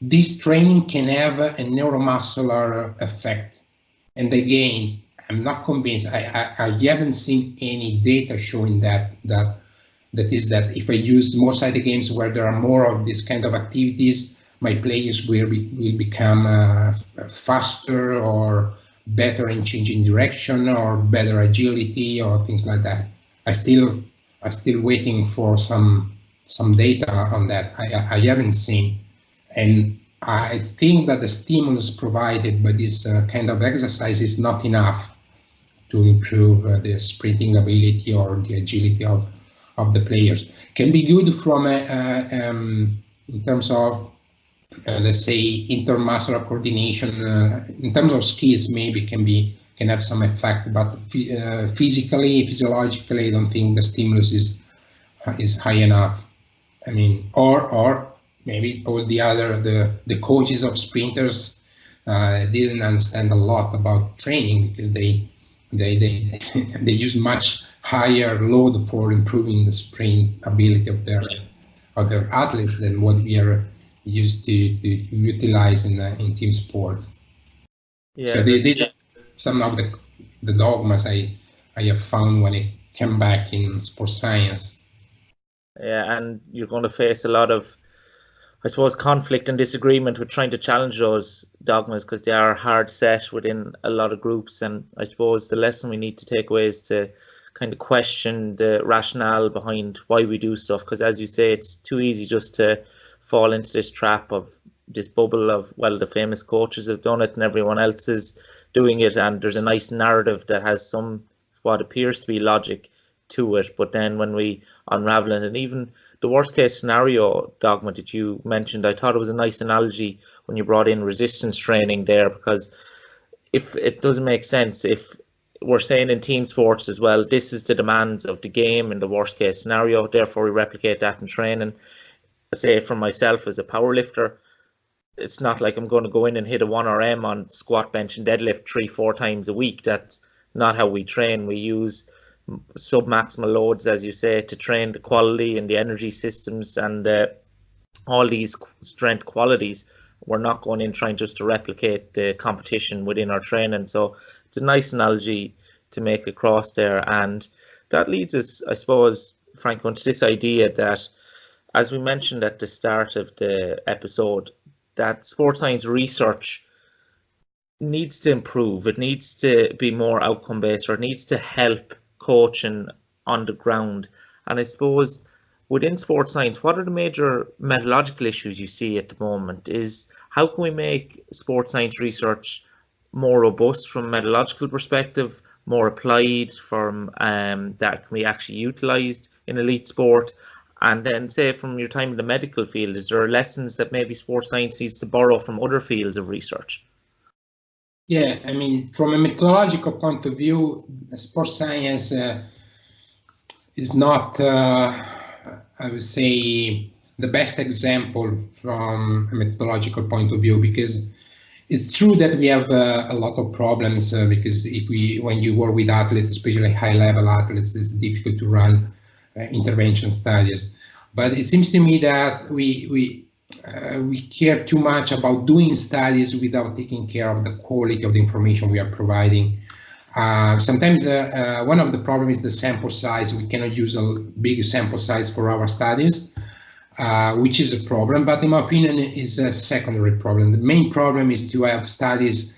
this training can have a neuromuscular effect. And again, I'm not convinced. I haven't seen any data showing that if I use more sided games where there are more of this kind of activities, my players will become faster or better in changing direction or better agility or things like that. I'm still waiting for some data on that. I haven't seen, and I think that the stimulus provided by this kind of exercise is not enough to improve the sprinting ability or the agility of the players. Can be good from in terms of let's say intermuscular coordination. In terms of skills, maybe can have some effect, but physically, physiologically, I don't think the stimulus is high enough. I mean, or maybe all the coaches of sprinters didn't understand a lot about training because they use much higher load for improving the sprint ability of their athletes than what we are used to utilize in team sports. Yeah, so these are some of the dogmas I have found when I came back in sports science. Yeah, and you're going to face a lot of, I suppose, conflict and disagreement with trying to challenge those dogmas because they are hard set within a lot of groups. And I suppose the lesson we need to take away is to kind of question the rationale behind why we do stuff. Because as you say, it's too easy just to fall into this trap of this bubble of, well, the famous coaches have done it and everyone else is doing it. And there's a nice narrative that has some what appears to be logic to it. But then when we unravel it, and even the worst case scenario dogma that you mentioned, I thought it was a nice analogy when you brought in resistance training there, because if it doesn't make sense, if we're saying in team sports as well, this is the demands of the game in the worst case scenario, therefore we replicate that in training. Say for myself as a power lifter, it's not like I'm going to go in and hit a 1RM on squat, bench and deadlift 3-4 times a week. That's not how we train. We use sub-maximal loads, as you say, to train the quality and the energy systems and all these strength qualities. We're not going in trying just to replicate the competition within our training. So it's a nice analogy to make across there. And that leads us, I suppose, Franco, into this idea that, as we mentioned at the start of the episode, that sports science research needs to improve. It needs to be more outcome based, or it needs to help coaching on the ground. And I suppose within sports science, what are the major methodological issues you see at the moment? Is how can we make sports science research more robust from a methodological perspective, more applied from that can be actually utilized in elite sport? And then, say, from your time in the medical field, is there lessons that maybe sports science needs to borrow from other fields of research? Yeah, I mean, from a methodological point of view, sports science is not, I would say, the best example from a methodological point of view, because it's true that we have a lot of problems because when you work with athletes, especially high-level athletes, it's difficult to run intervention studies. But it seems to me that we care too much about doing studies without taking care of the quality of the information we are providing. Sometimes one of the problems is the sample size. We cannot use a big sample size for our studies, which is a problem, but in my opinion is a secondary problem. The main problem is to have studies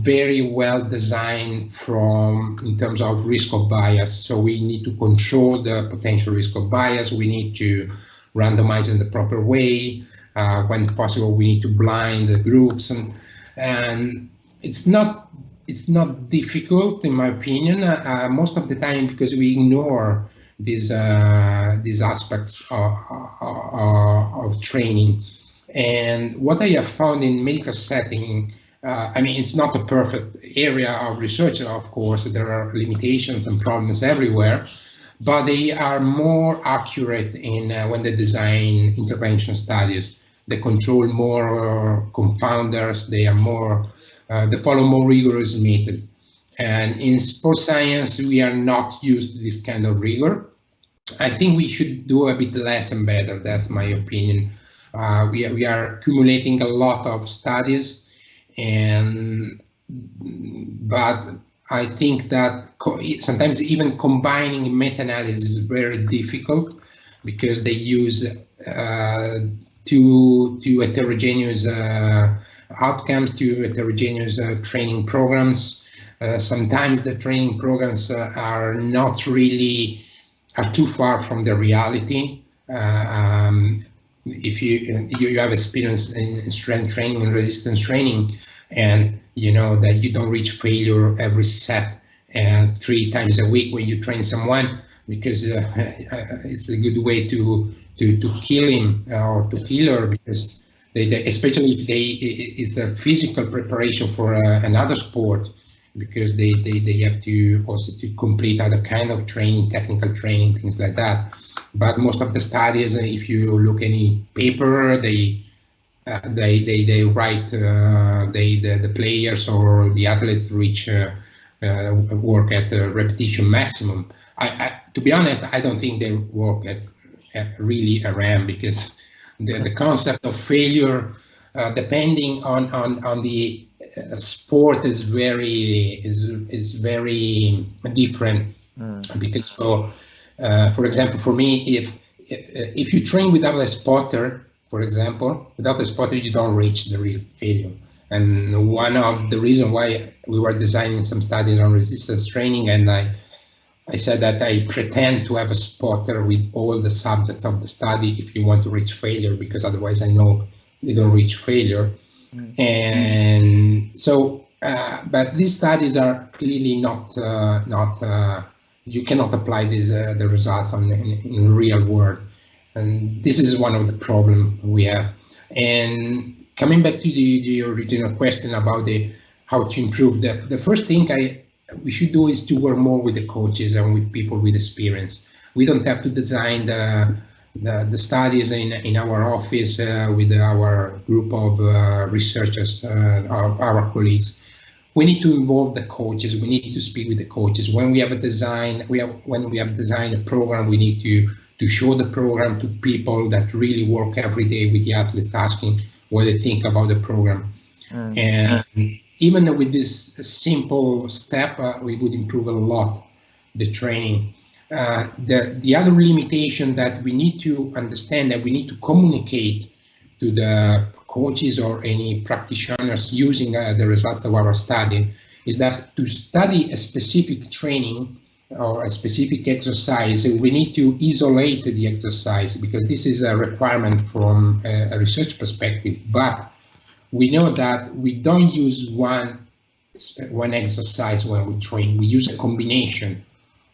very well designed in terms of risk of bias. So we need to control the potential risk of bias. We need to randomize in the proper way. When possible, we need to blind the groups, and it's not difficult in my opinion. Most of the time, because we ignore these aspects of training. And what I have found in medical setting, I mean, it's not a perfect area of research, of course. There are limitations and problems everywhere, but they are more accurate in when they design intervention studies. They control more confounders. They are more they follow more rigorous method. And in sports science, we are not used to this kind of rigor. I think we should do a bit less and better. That's my opinion. We are accumulating a lot of studies, but I think that sometimes even combining meta-analysis is very difficult because they use two heterogeneous outcomes, two heterogeneous training programs. Sometimes the training programs are too far from the reality. If you have experience in strength training and resistance training, and you know that you don't reach failure every set 3 times a week when you train someone, because it's a good way to kill him or to kill her, because they especially if it's a physical preparation for another sport, because they have to also to complete other kind of training, technical training, things like that. But most of the studies, if you look any paper, they write the players or the athletes reach work at repetition maximum. To be honest, I don't think they work at really a RAM, because the concept of failure, depending on the sport, is very different. Because for example, for me, if you train without a spotter, for example, without a spotter, you don't reach the real failure. And one of the reasons why we were designing some studies on resistance training, and I said that I pretend to have a spotter with all the subjects of the study if you want to reach failure, because otherwise I know they don't reach failure. And so, but these studies are clearly not you cannot apply the results in real world, and this is one of the problems we have. And coming back to the original question about how to improve, the first thing we should do is to work more with the coaches and with people with experience. We don't have to design the studies in our office with our group of researchers, our colleagues. We need to involve the coaches. We need to speak with the coaches. When we have designed a program, we need to show the program to people that really work every day with the athletes, asking what they think about the program. And even with this simple step, we would improve a lot the training. The other limitation that we need to understand, that we need to communicate to the coaches or any practitioners using the results of our study, is that to study a specific training or a specific exercise, we need to isolate the exercise, because this is a requirement from a research perspective. But we know that we don't use one exercise when we train. We use a combination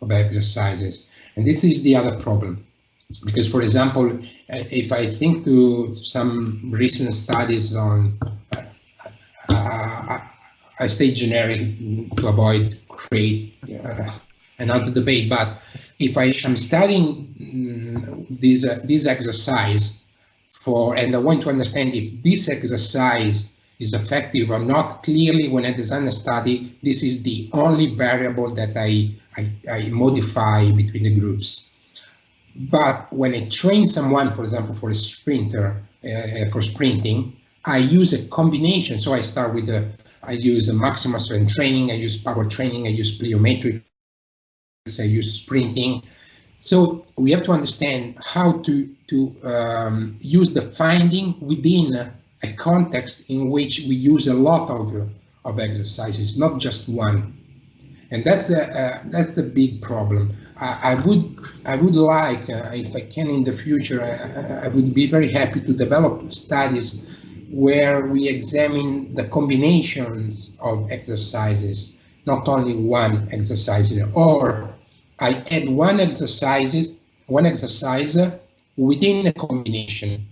of exercises, and this is the other problem. Because, for example, if I think to some recent studies on, I stay generic to avoid create another debate, but if I am studying this exercise and I want to understand if this exercise is effective or not, clearly when I design a study, this is the only variable that I modify between the groups. But when I train someone, for example, for a sprinter, for sprinting, I use a combination. So I start with I use the maximum strength training, I use power training, I use plyometrics, I use sprinting. So we have to understand how to use the finding within a context in which we use a lot of exercises, not just one. And that's the big problem. I would like, if I can in the future, I would be very happy to develop studies where we examine the combinations of exercises, not only one exercise, or I add one exercise within a combination,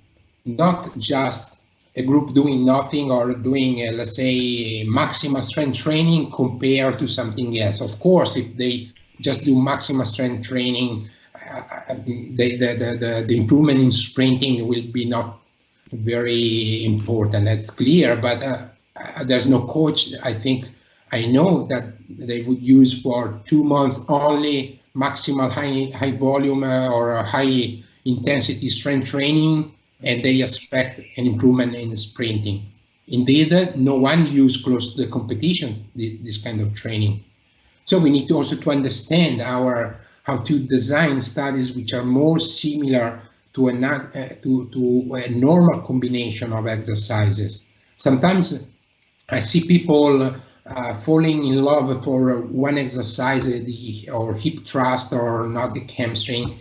not just a group doing nothing or doing, let's say, maximal strength training compared to something else. Of course, if they just do maximal strength training, the improvement in sprinting will be not very important. That's clear. But there's no coach. I know that they would use for 2 months only maximal high volume or high intensity strength training, and they expect an improvement in sprinting. Indeed, no one use close to the competitions this kind of training. So we need to also to understand how to design studies which are more similar to a normal combination of exercises. Sometimes I see people falling in love for one exercise, or hip thrust or Nordic hamstring.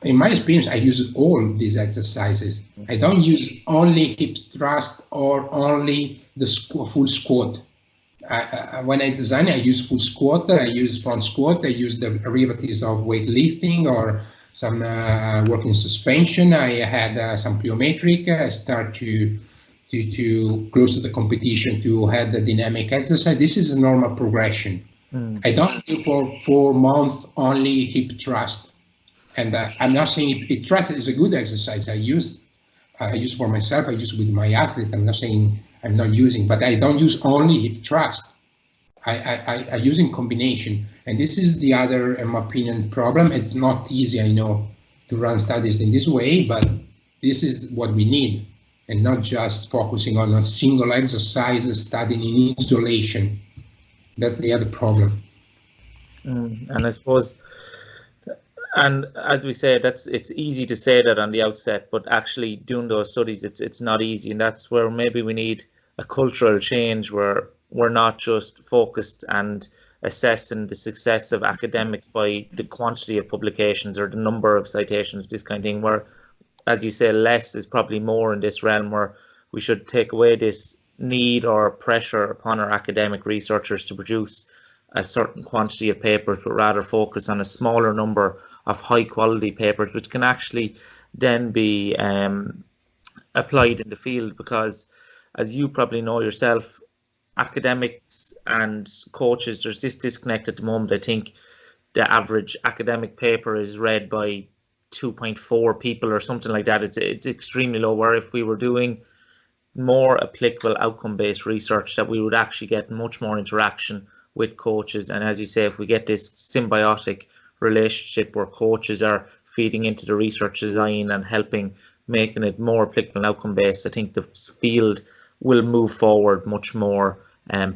In my experience, I use all these exercises. I don't use only hip thrust or only the full squat. When I design, I use full squat, I use front squat, I use the derivatives of weightlifting or some working suspension. I had some plyometric. I start to close to the competition to have the dynamic exercise. This is a normal progression. I don't do for 4 months only hip thrust. And I'm not saying hip thrust is a good exercise. I use for myself. I use with my athletes. I'm not saying I'm not using, but I don't use only hip thrust. I use in combination. And this is the other, in my opinion, problem. It's not easy, I know, to run studies in this way, but this is what we need, and not just focusing on a single exercise, studying in isolation. That's the other problem. And I suppose, and as we say, it's easy to say that on the outset, but actually doing those studies, it's not easy, and that's where maybe we need a cultural change where we're not just focused and assessing the success of academics by the quantity of publications or the number of citations, this kind of thing, where, as you say, less is probably more in this realm, where we should take away this need or pressure upon our academic researchers to produce a certain quantity of papers, but rather focus on a smaller number of high quality papers, which can actually then be applied in the field. Because, as you probably know yourself, academics and coaches, there's this disconnect at the moment. I think the average academic paper is read by 2.4 people or something like that. It's extremely low, where if we were doing more applicable outcome-based research, that we would actually get much more interaction with coaches. And as you say, if we get this symbiotic relationship where coaches are feeding into the research design and helping making it more applicable and outcome-based, I think the field will move forward much more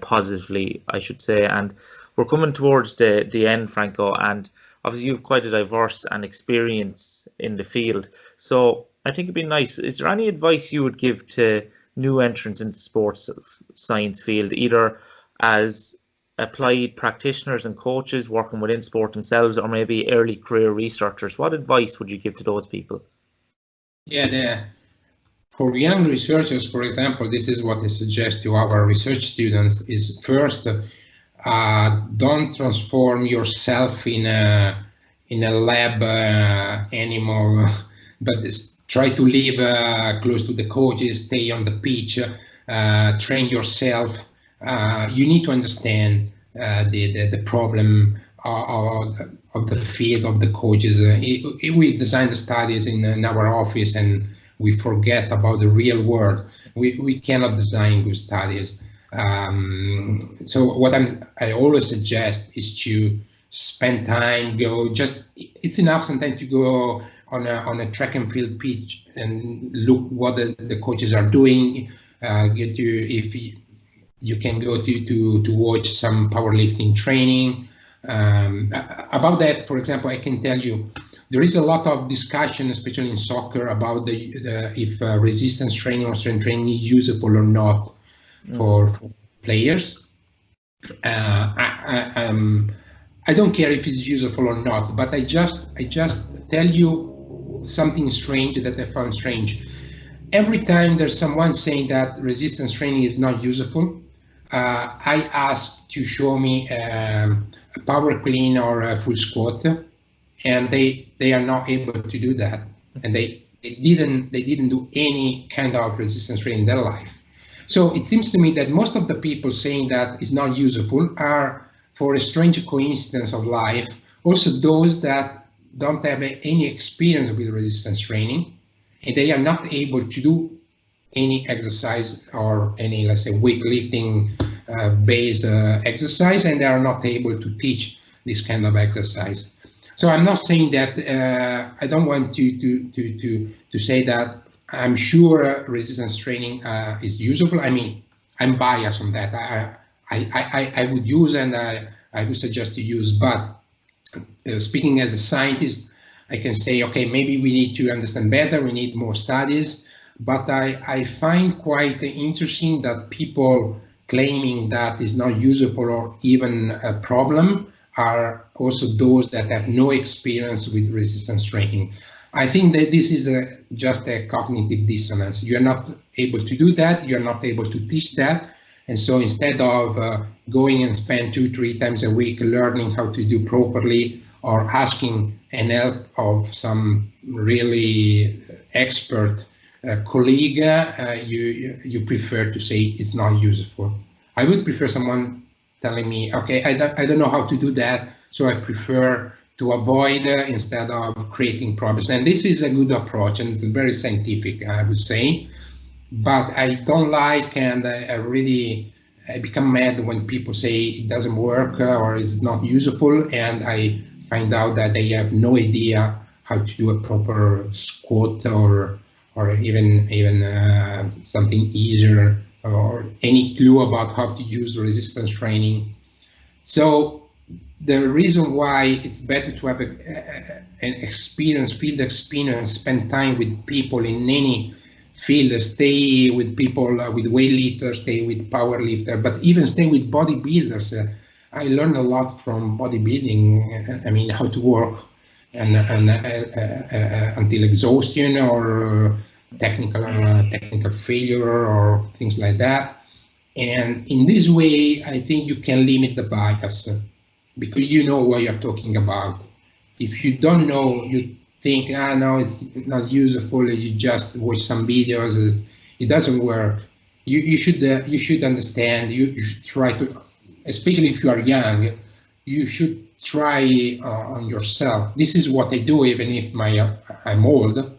positively, I should say. And we're coming towards the end, Franco, and obviously you've quite a diverse and experience in the field. So I think it'd be nice, is there any advice you would give to new entrants into sports science field, either as applied practitioners and coaches working within sport themselves, or maybe early career researchers? What advice would you give to those people? Yeah, for young researchers, for example, this is what I suggest to our research students: is first, don't transform yourself in a lab animal, but try to live close to the coaches, stay on the pitch, train yourself. You need to understand the problem of the field of the coaches. We design the studies in our office and we forget about the real world. We cannot design good studies. So what I always suggest is to spend time, it's enough sometimes to go on a track and field pitch and look what the coaches are doing. If you can go to watch some powerlifting training. About that, for example, I can tell you there is a lot of discussion, especially in soccer, about if resistance training or strength training is useful or not for players. I don't care if it's useful or not, but I just tell you something strange that I found strange. Every time there's someone saying that resistance training is not useful, I ask to show me a power clean or a full squat, and they are not able to do that, and they didn't do any kind of resistance training in their life. So it seems to me that most of the people saying that is not useful are, for a strange coincidence of life, also those that don't have any experience with resistance training, and they are not able to do any exercise or any, let's say, weightlifting based exercise, and they are not able to teach this kind of exercise. So I'm not saying that I don't want to say that I'm sure resistance training is usable. I mean, I'm biased on that. I would use, and I would suggest to use, but speaking as a scientist, I can say, okay, maybe we need to understand better, we need more studies, but I find quite interesting that people claiming that is not usable or even a problem are also those that have no experience with resistance training. I think that this is just a cognitive dissonance. You're not able to do that, you're not able to teach that, and so instead of going and spend 2-3 times a week learning how to do properly, or asking an help of some really expert colleague, you prefer to say it's not useful. I would prefer someone telling me, okay, I don't know how to do that, so I prefer to avoid instead of creating problems. And this is a good approach, and it's very scientific, I would say. But I don't like, and I become mad when people say it doesn't work or it's not useful, and I find out that they have no idea how to do a proper squat or even something easier, or any clue about how to use resistance training. So the reason why it's better to have an experience, field experience, spend time with people in any field, stay with people with weightlifters, stay with powerlifters, but even stay with bodybuilders. I learned a lot from bodybuilding. I mean, how to work and until exhaustion or technical failure or things like that. And in this way, I think you can limit the bias because you know what you're talking about. If you don't know, you think, no, it's not useful. You just watch some videos. It doesn't work. You should understand. You should try to, especially if you are young, you should try on yourself. This is what I do, even if I'm old.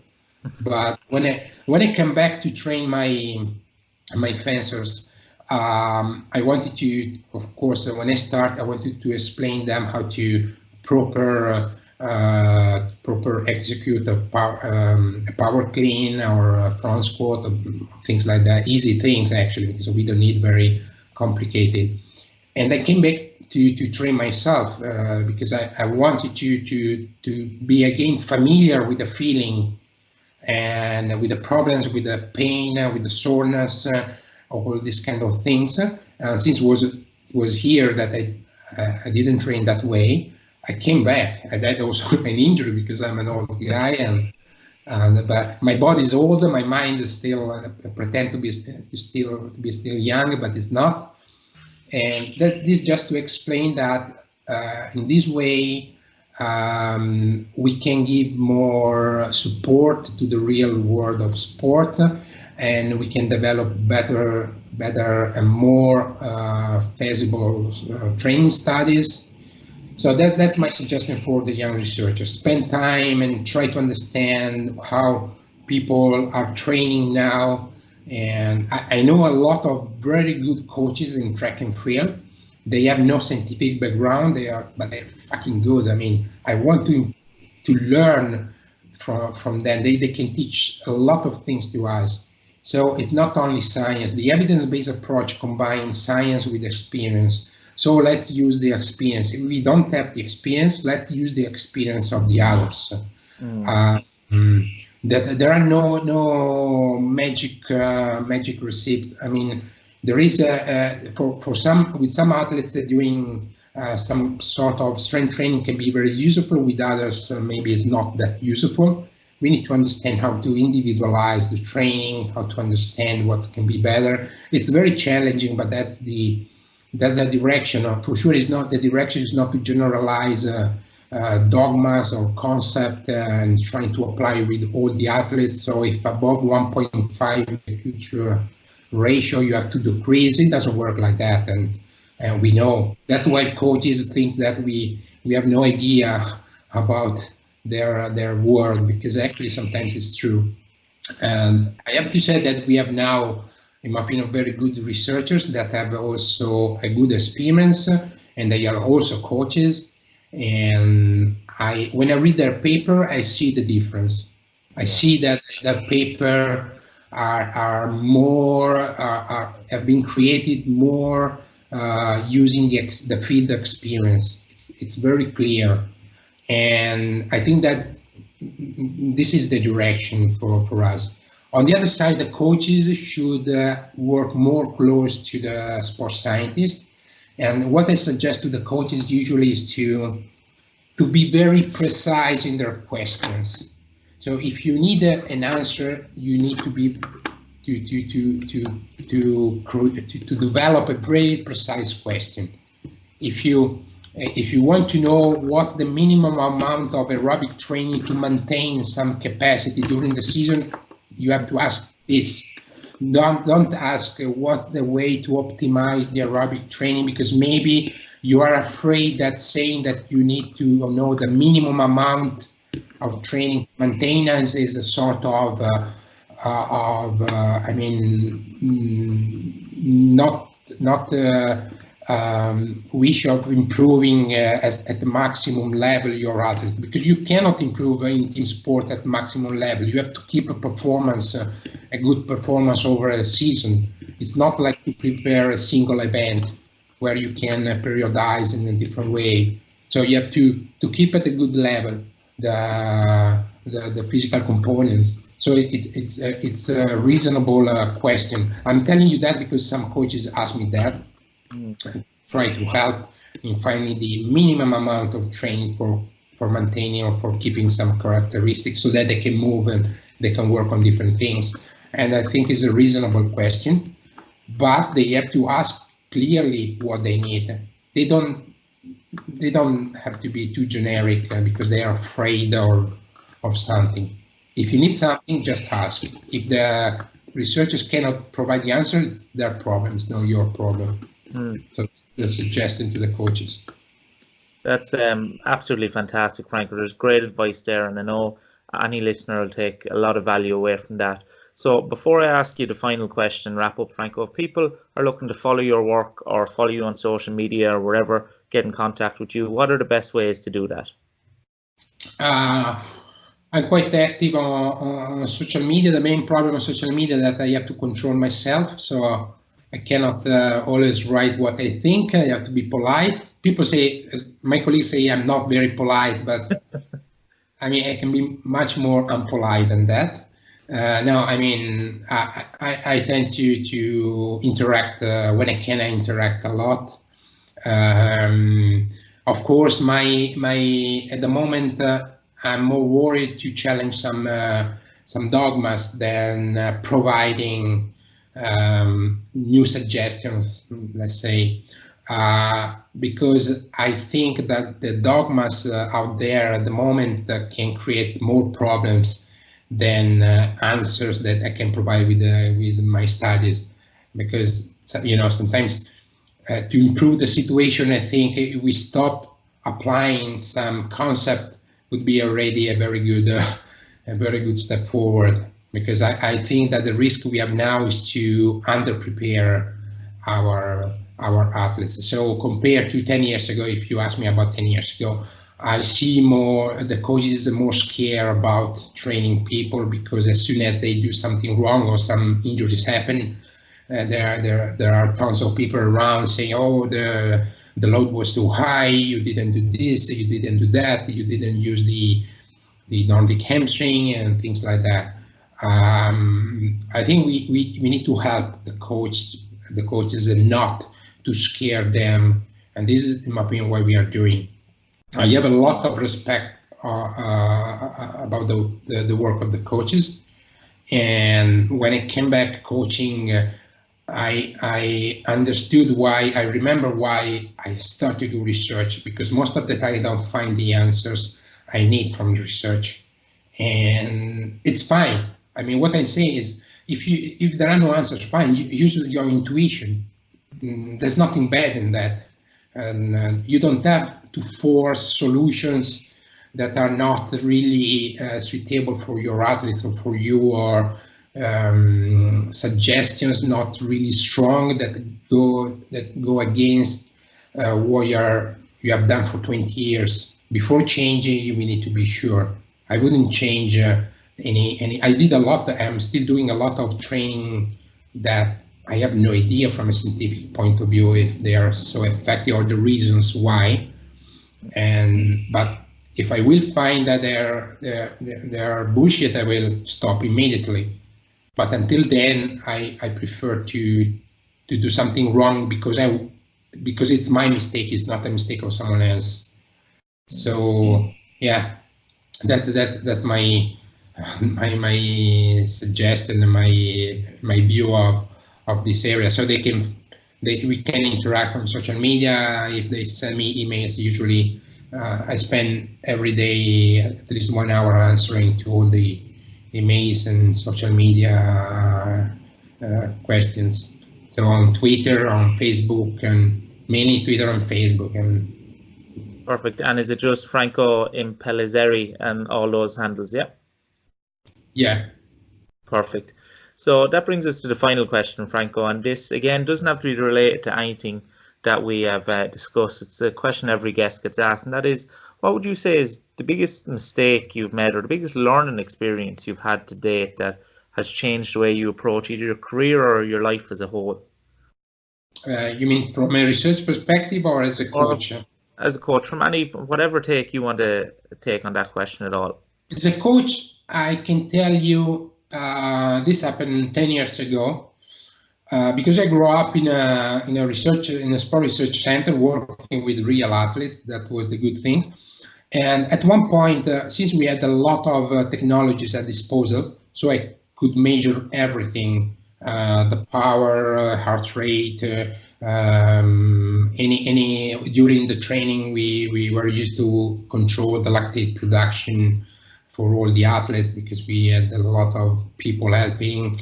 But when I come back to train my fencers, I wanted to, of course, when I start, I wanted to explain them how to proper execute a power clean or a front squat, things like that, easy things actually, because we don't need very complicated. And I came back to train myself because I wanted to be again familiar with the feeling and with the problems, with the pain, with the soreness, all these kind of things. Since it was here that I didn't train that way, I came back. I had also an injury because I'm an old guy, but my body is older. My mind is still pretend to be still young, but it's not. And this just to explain that in this way we can give more support to the real world of sport, and we can develop better and more feasible training studies. So that's my suggestion for the young researchers. Spend time and try to understand how people are training now. And I know a lot of very good coaches in track and field. They have no scientific background, but they're fucking good. I mean, I want to learn from them. They can teach a lot of things to us. So it's not only science. The evidence-based approach combines science with experience. So let's use the experience. If we don't have the experience, let's use the experience of the others. There are no magic receipts. I mean, there is for some athletes that doing some sort of strength training can be very useful. With others, maybe it's not that useful. We need to understand how to individualize the training, how to understand what can be better. It's very challenging, but that's the direction. For sure, the direction is not to generalize dogmas or concept and trying to apply with all the athletes. So if above 1.5 ratio, you have to decrease. It doesn't work like that, and we know that's why coaches think that we have no idea about their work, because actually sometimes it's true. And I have to say that we have now, in my opinion, very good researchers that have also a good experience, and they are also coaches. And when I read their paper, I see the difference. I see that the paper are more have been created more using the field experience. It's very clear, and I think that this is the direction for us. On the other side, the coaches should work more close to the sports scientists. And what I suggest to the coaches usually is to be very precise in their questions. So if you need an answer, you need to be to develop a very precise question. If you want to know what's the minimum amount of aerobic training to maintain some capacity during the season, you have to ask this. Don't ask what's the way to optimize the aerobic training, because maybe you are afraid that saying that you need to know the minimum amount of training maintenance is a sort of not wish of improving at the maximum level your athletes, because you cannot improve in team sports at maximum level. You have to keep a performance, a good performance over a season. It's not like to prepare a single event where you can periodize in a different way. So you have to keep at a good level the physical components. So it's a reasonable question. I'm telling you that because some coaches ask me that. Try to help in finding the minimum amount of training for maintaining or for keeping some characteristics so that they can move and they can work on different things. And I think it's a reasonable question, but they have to ask clearly what they need. They don't have to be too generic because they are afraid of something. If you need something, just ask. If the researchers cannot provide the answer, it's their problem, it's not your problem. So the suggestion to the coaches. That's absolutely fantastic, Franco. There's great advice there, and I know any listener will take a lot of value away from that. So before I ask you the final question, wrap up, Franco, if people are looking to follow your work or follow you on social media or wherever, get in contact with you, what are the best ways to do that? I'm quite active on social media. The main problem on social media is that I have to control myself, so I cannot always write what I think. I have to be polite. People say, my colleagues say I'm not very polite, but I mean, I can be much more unpolite than that. No, I mean, I tend to interact when I can. I interact a lot. Of course, at the moment, I'm more worried to challenge some dogmas than providing new suggestions, let's say, because I think that the dogmas out there at the moment can create more problems than answers that I can provide with my studies. Because sometimes to improve the situation, I think if we stop applying some concept would be already a very good step forward. Because I think that the risk we have now is to under-prepare our athletes. So compared to 10 years ago, if you ask me about 10 years ago, I see the coaches are more scared about training people, because as soon as they do something wrong or some injuries happen, there are tons of people around saying, oh, the load was too high, you didn't do this, you didn't do that, you didn't use the Nordic hamstring and things like that. I think we need to help the coaches and not to scare them, and this is, in my opinion, what we are doing. I have a lot of respect about the work of the coaches, and when I came back coaching, I understood why. I remember why I started to do research, because most of the time I don't find the answers I need from research, and it's fine. I mean, what I say is, if there are no answers, fine. Use your intuition. There's nothing bad in that, and you don't have to force solutions that are not really suitable for your athletes or for you, or suggestions not really strong that go against what you have done for 20 years. Before changing, you need to be sure. I wouldn't change any. I did a lot. I'm still doing a lot of training that I have no idea from a scientific point of view if they are so effective or the reasons why. But if I will find that they're bullshit, I will stop immediately. But until then, I prefer to do something wrong because it's my mistake. It's not a mistake of someone else. So yeah, that's my suggestion and my view of this area. So we can interact on social media. If they send me emails, usually I spend every day at least 1 hour answering to all the emails and social media questions. So on Twitter, on Facebook, and mainly Twitter and Facebook. And perfect. And is it just Franco Impellizzeri and all those handles? Yeah. Yeah. Perfect. So that brings us to the final question, Franco. And this, again, doesn't have to be related to anything that we have discussed. It's a question every guest gets asked, and that is, what would you say is the biggest mistake you've made or the biggest learning experience you've had to date that has changed the way you approach either your career or your life as a whole? You mean from a research perspective or as a coach? As a coach, from whatever take you want to take on that question at all. As a coach, I can tell you this happened 10 years ago because I grew up in a sport research center working with real athletes. That was the good thing. And at one point, since we had a lot of technologies at disposal, so I could measure everything, the power, heart rate, any during the training we were used to control the lactate production for all the athletes because we had a lot of people helping,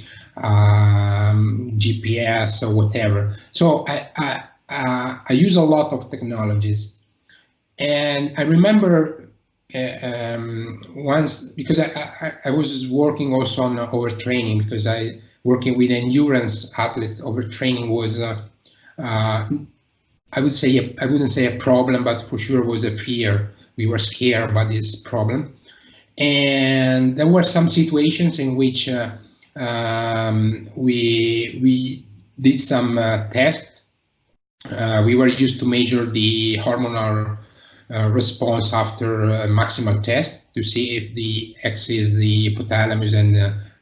GPS or whatever. So I use a lot of technologies, and I remember once, because I was working also on overtraining, because working with endurance athletes, overtraining was I wouldn't say a problem, but for sure was a fear. We were scared about this problem. And there were some situations in which we did some tests. We were used to measure the hormonal response after a maximal test to see if the axis, the hypothalamus and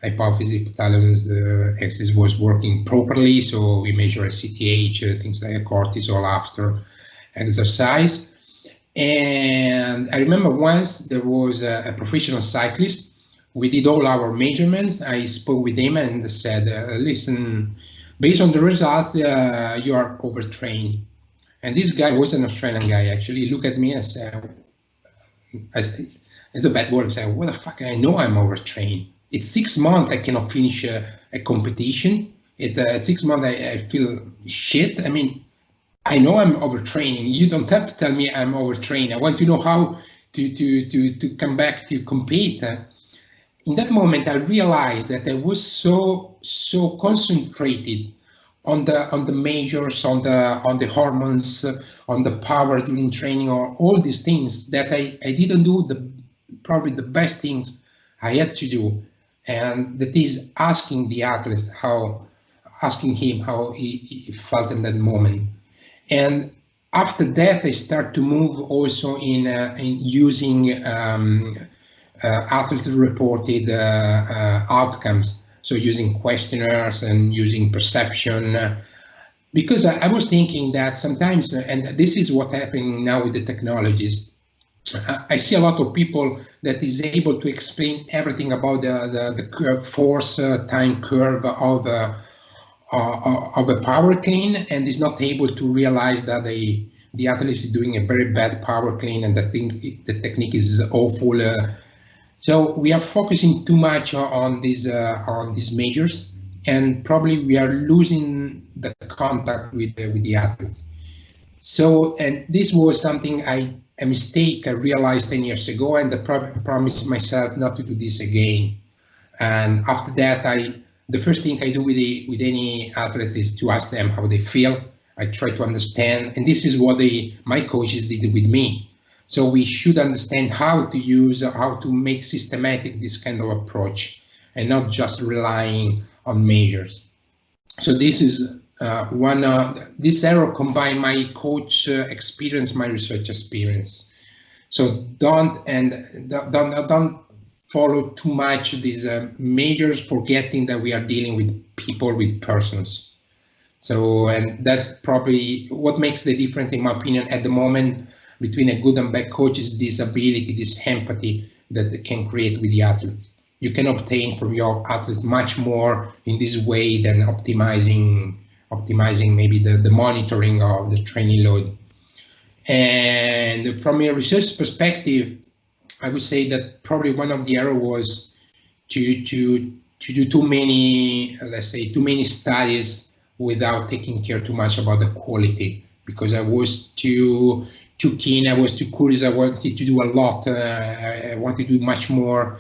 hypophysis hypothalamus axis was working properly. So we measure CTH, things like cortisol after exercise. And I remember once there was a professional cyclist. We did all our measurements. I spoke with him and said, listen, based on the results, you are overtrained. And this guy was an Australian guy, actually. He looked at me and said, it's a bad word, I said, what the fuck, I know I'm overtrained. It's 6 months, I cannot finish a competition. At 6 months, I feel shit. I mean, I know I'm overtraining. You don't have to tell me I'm overtrained. I want to know how to come back to compete. In that moment, I realized that I was so concentrated on the measures, on the hormones, on the power during training, or all these things that I didn't do probably the best things I had to do, and that is asking the athlete asking him how he felt in that moment. And after that, I start to move also in using athlete-reported outcomes. So using questionnaires and using perception, because I was thinking that sometimes, and this is what happening now with the technologies, I see a lot of people that is able to explain everything about the curve, force time curve of a power clean, and is not able to realize that the athlete is doing a very bad power clean and the technique is awful. So we are focusing too much on these measures, and probably we are losing the contact with the athletes. So, and this was something I a mistake I realized 10 years ago, and I promised myself not to do this again. And after that, the first thing I do with any athlete is to ask them how they feel. I try to understand, and this is what my coaches did with me. So we should understand how to make systematic this kind of approach, and not just relying on measures. So this is this error combined my coach experience, my research experience. So don't follow too much these measures, forgetting that we are dealing with people, with persons. So, and that's probably what makes the difference, in my opinion, at the moment between a good and bad coach, is this ability, this empathy that they can create with the athletes. You can obtain from your athletes much more in this way than optimizing maybe the monitoring of the training load. And from a research perspective, I would say that probably one of the errors was to do too many, let's say, too many studies without taking care too much about the quality, because I was too keen, I was too curious, I wanted to do a lot, I wanted to do much more.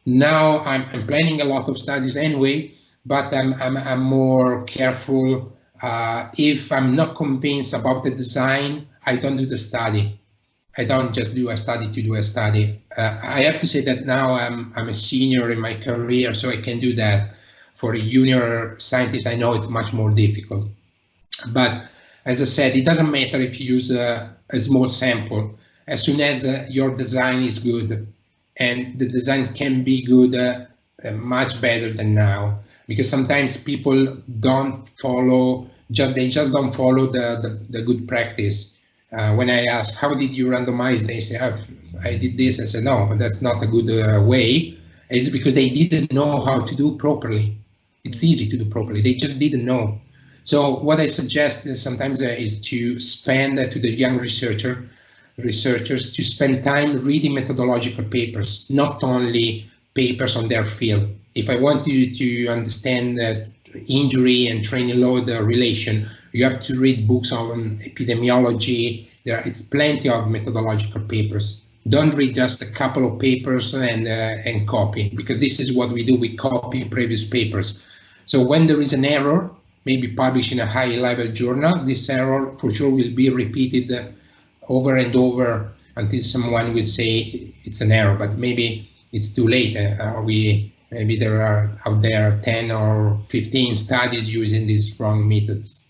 Now I'm planning a lot of studies anyway, but I'm more careful. If I'm not convinced about the design, I don't do the study. I don't just do a study to do a study. I have to say that now I'm a senior in my career, so I can do that. For a junior scientist, I know it's much more difficult. But as I said, it doesn't matter if you use a small sample. As soon as your design is good, and the design can be good, much better than now, because sometimes people don't follow, they just don't follow the good practice. When I ask, how did you randomize? They say, I did this. I said, no, that's not a good way. It's because they didn't know how to do properly. It's easy to do properly. They just didn't know. So what I suggest is sometimes is to spend to the young researchers to spend time reading methodological papers, not only papers on their field. If I want you to understand that injury and training load relation, you have to read books on epidemiology. It's plenty of methodological papers. Don't read just a couple of papers and copy, because this is what we do. We copy previous papers. So when there is an error, maybe published in a high-level journal, this error for sure will be repeated over and over until someone will say it's an error. But maybe it's too late. Maybe there are out there 10 or 15 studies using these wrong methods.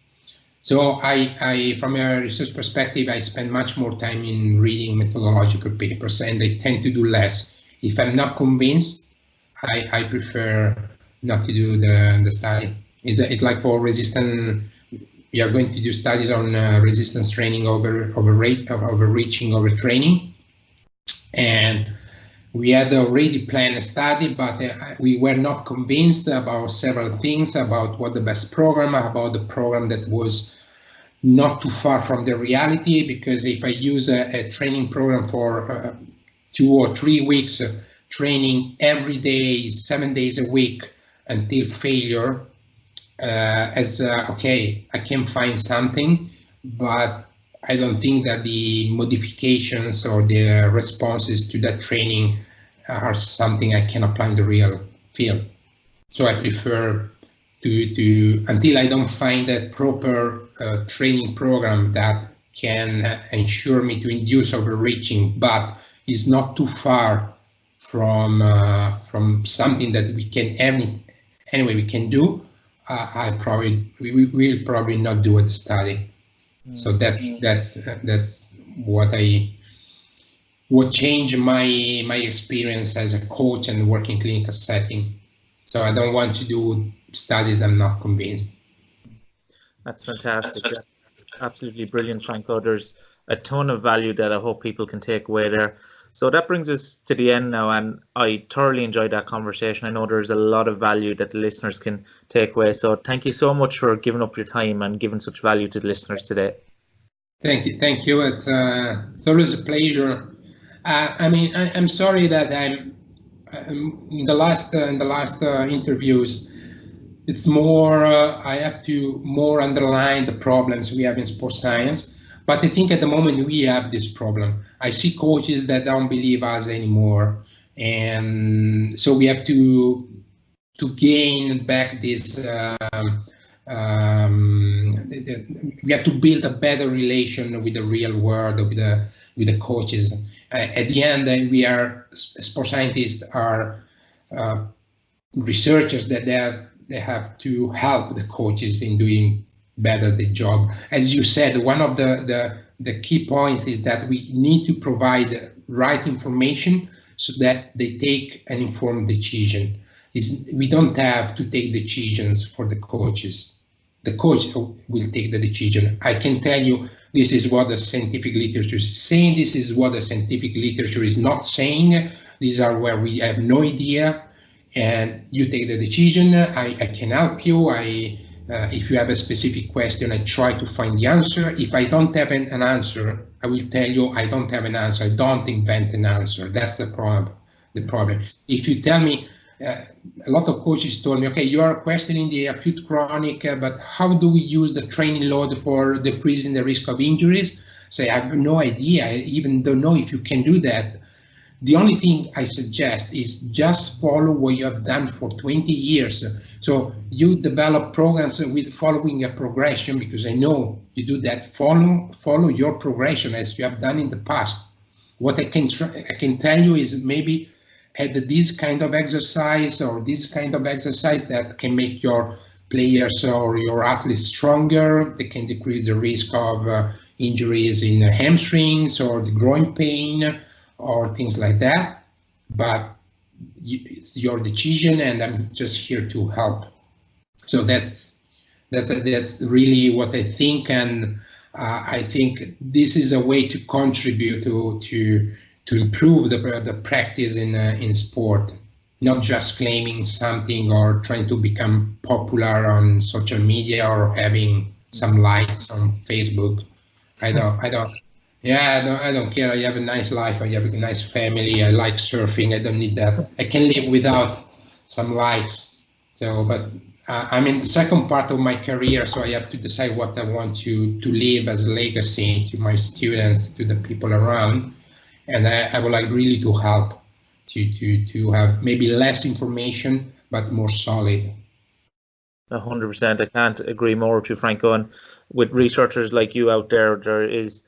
So I from a research perspective, I spend much more time in reading methodological papers, and I tend to do less. If I'm not convinced, I prefer not to do the study. It's like for resistance, we are going to do studies on resistance training overreaching, overtraining. And we had already planned a study, but we were not convinced about several things, about what the best program, about the program that was not too far from the reality. Because if I use a training program for 2 or 3 weeks, training every day, 7 days a week until failure, okay, I can find something, but I don't think that the modifications or the responses to that training are something I can apply in the real field. So I prefer to until I don't find a proper training program that can ensure me to induce overreaching, but is not too far from something that we can we can do. We will probably not do the study. So that's what changed my experience as a coach and working clinical setting. So I don't want to do studies I'm not convinced. That's fantastic. That's absolutely brilliant, Franco. There's a ton of value that I hope people can take away there. So that brings us to the end now, and I thoroughly enjoyed that conversation. I know there's a lot of value that the listeners can take away. So thank you so much for giving up your time and giving such value to the listeners today. Thank you. It's always a pleasure. I'm sorry that I'm in the last interviews. It's more I have to more underline the problems we have in sports science. But I think at the moment we have this problem. I see coaches that don't believe us anymore, and so we have to gain back this. We have to build a better relation with the real world, with the coaches. At the end, we are sports scientists, are researchers that they have to help the coaches in doing better the job. As you said, one of the key points is that we need to provide right information so that they take an informed decision. We don't have to take decisions for the coaches. The coach will take the decision. I can tell you this is what the scientific literature is saying, this is what the scientific literature is not saying, these are where we have no idea, and you take the decision. I can help you. If you have a specific question, I try to find the answer. If I don't have an answer, I will tell you I don't have an answer. I don't invent an answer. That's the problem. If you tell me, a lot of coaches told me, okay, you are questioning the acute chronic, but how do we use the training load for decreasing the risk of injuries? Say, I have no idea. I even don't know if you can do that. The only thing I suggest is just follow what you have done for 20 years. So you develop programs with following a progression, because I know you do that. Follow your progression as you have done in the past. What I can tell you is maybe add this kind of exercise or this kind of exercise that can make your players or your athletes stronger. They can decrease the risk of injuries in the hamstrings or the groin pain or things like that. But it's your decision, and I'm just here to help. So that's really what I think, and I think this is a way to contribute to improve the practice in sport, not just claiming something or trying to become popular on social media or having some likes on Facebook. I don't care. I have a nice life. I have a nice family. I like surfing. I don't need that. I can live without some likes. So, but I'm in the second part of my career, so I have to decide what I want to leave as a legacy to my students, to the people around. And I would like really to help to have maybe less information, but more solid. 100%. I can't agree more with you, Franco. And with researchers like you out there, there is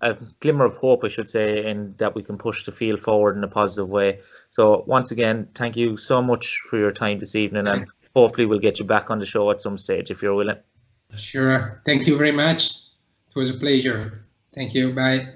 a glimmer of hope, I should say, in that we can push the field forward in a positive way. So once again, thank you so much for your time this evening, and hopefully we'll get you back on the show at some stage if you're willing. Sure. Thank you very much. It was a pleasure. Thank you. Bye.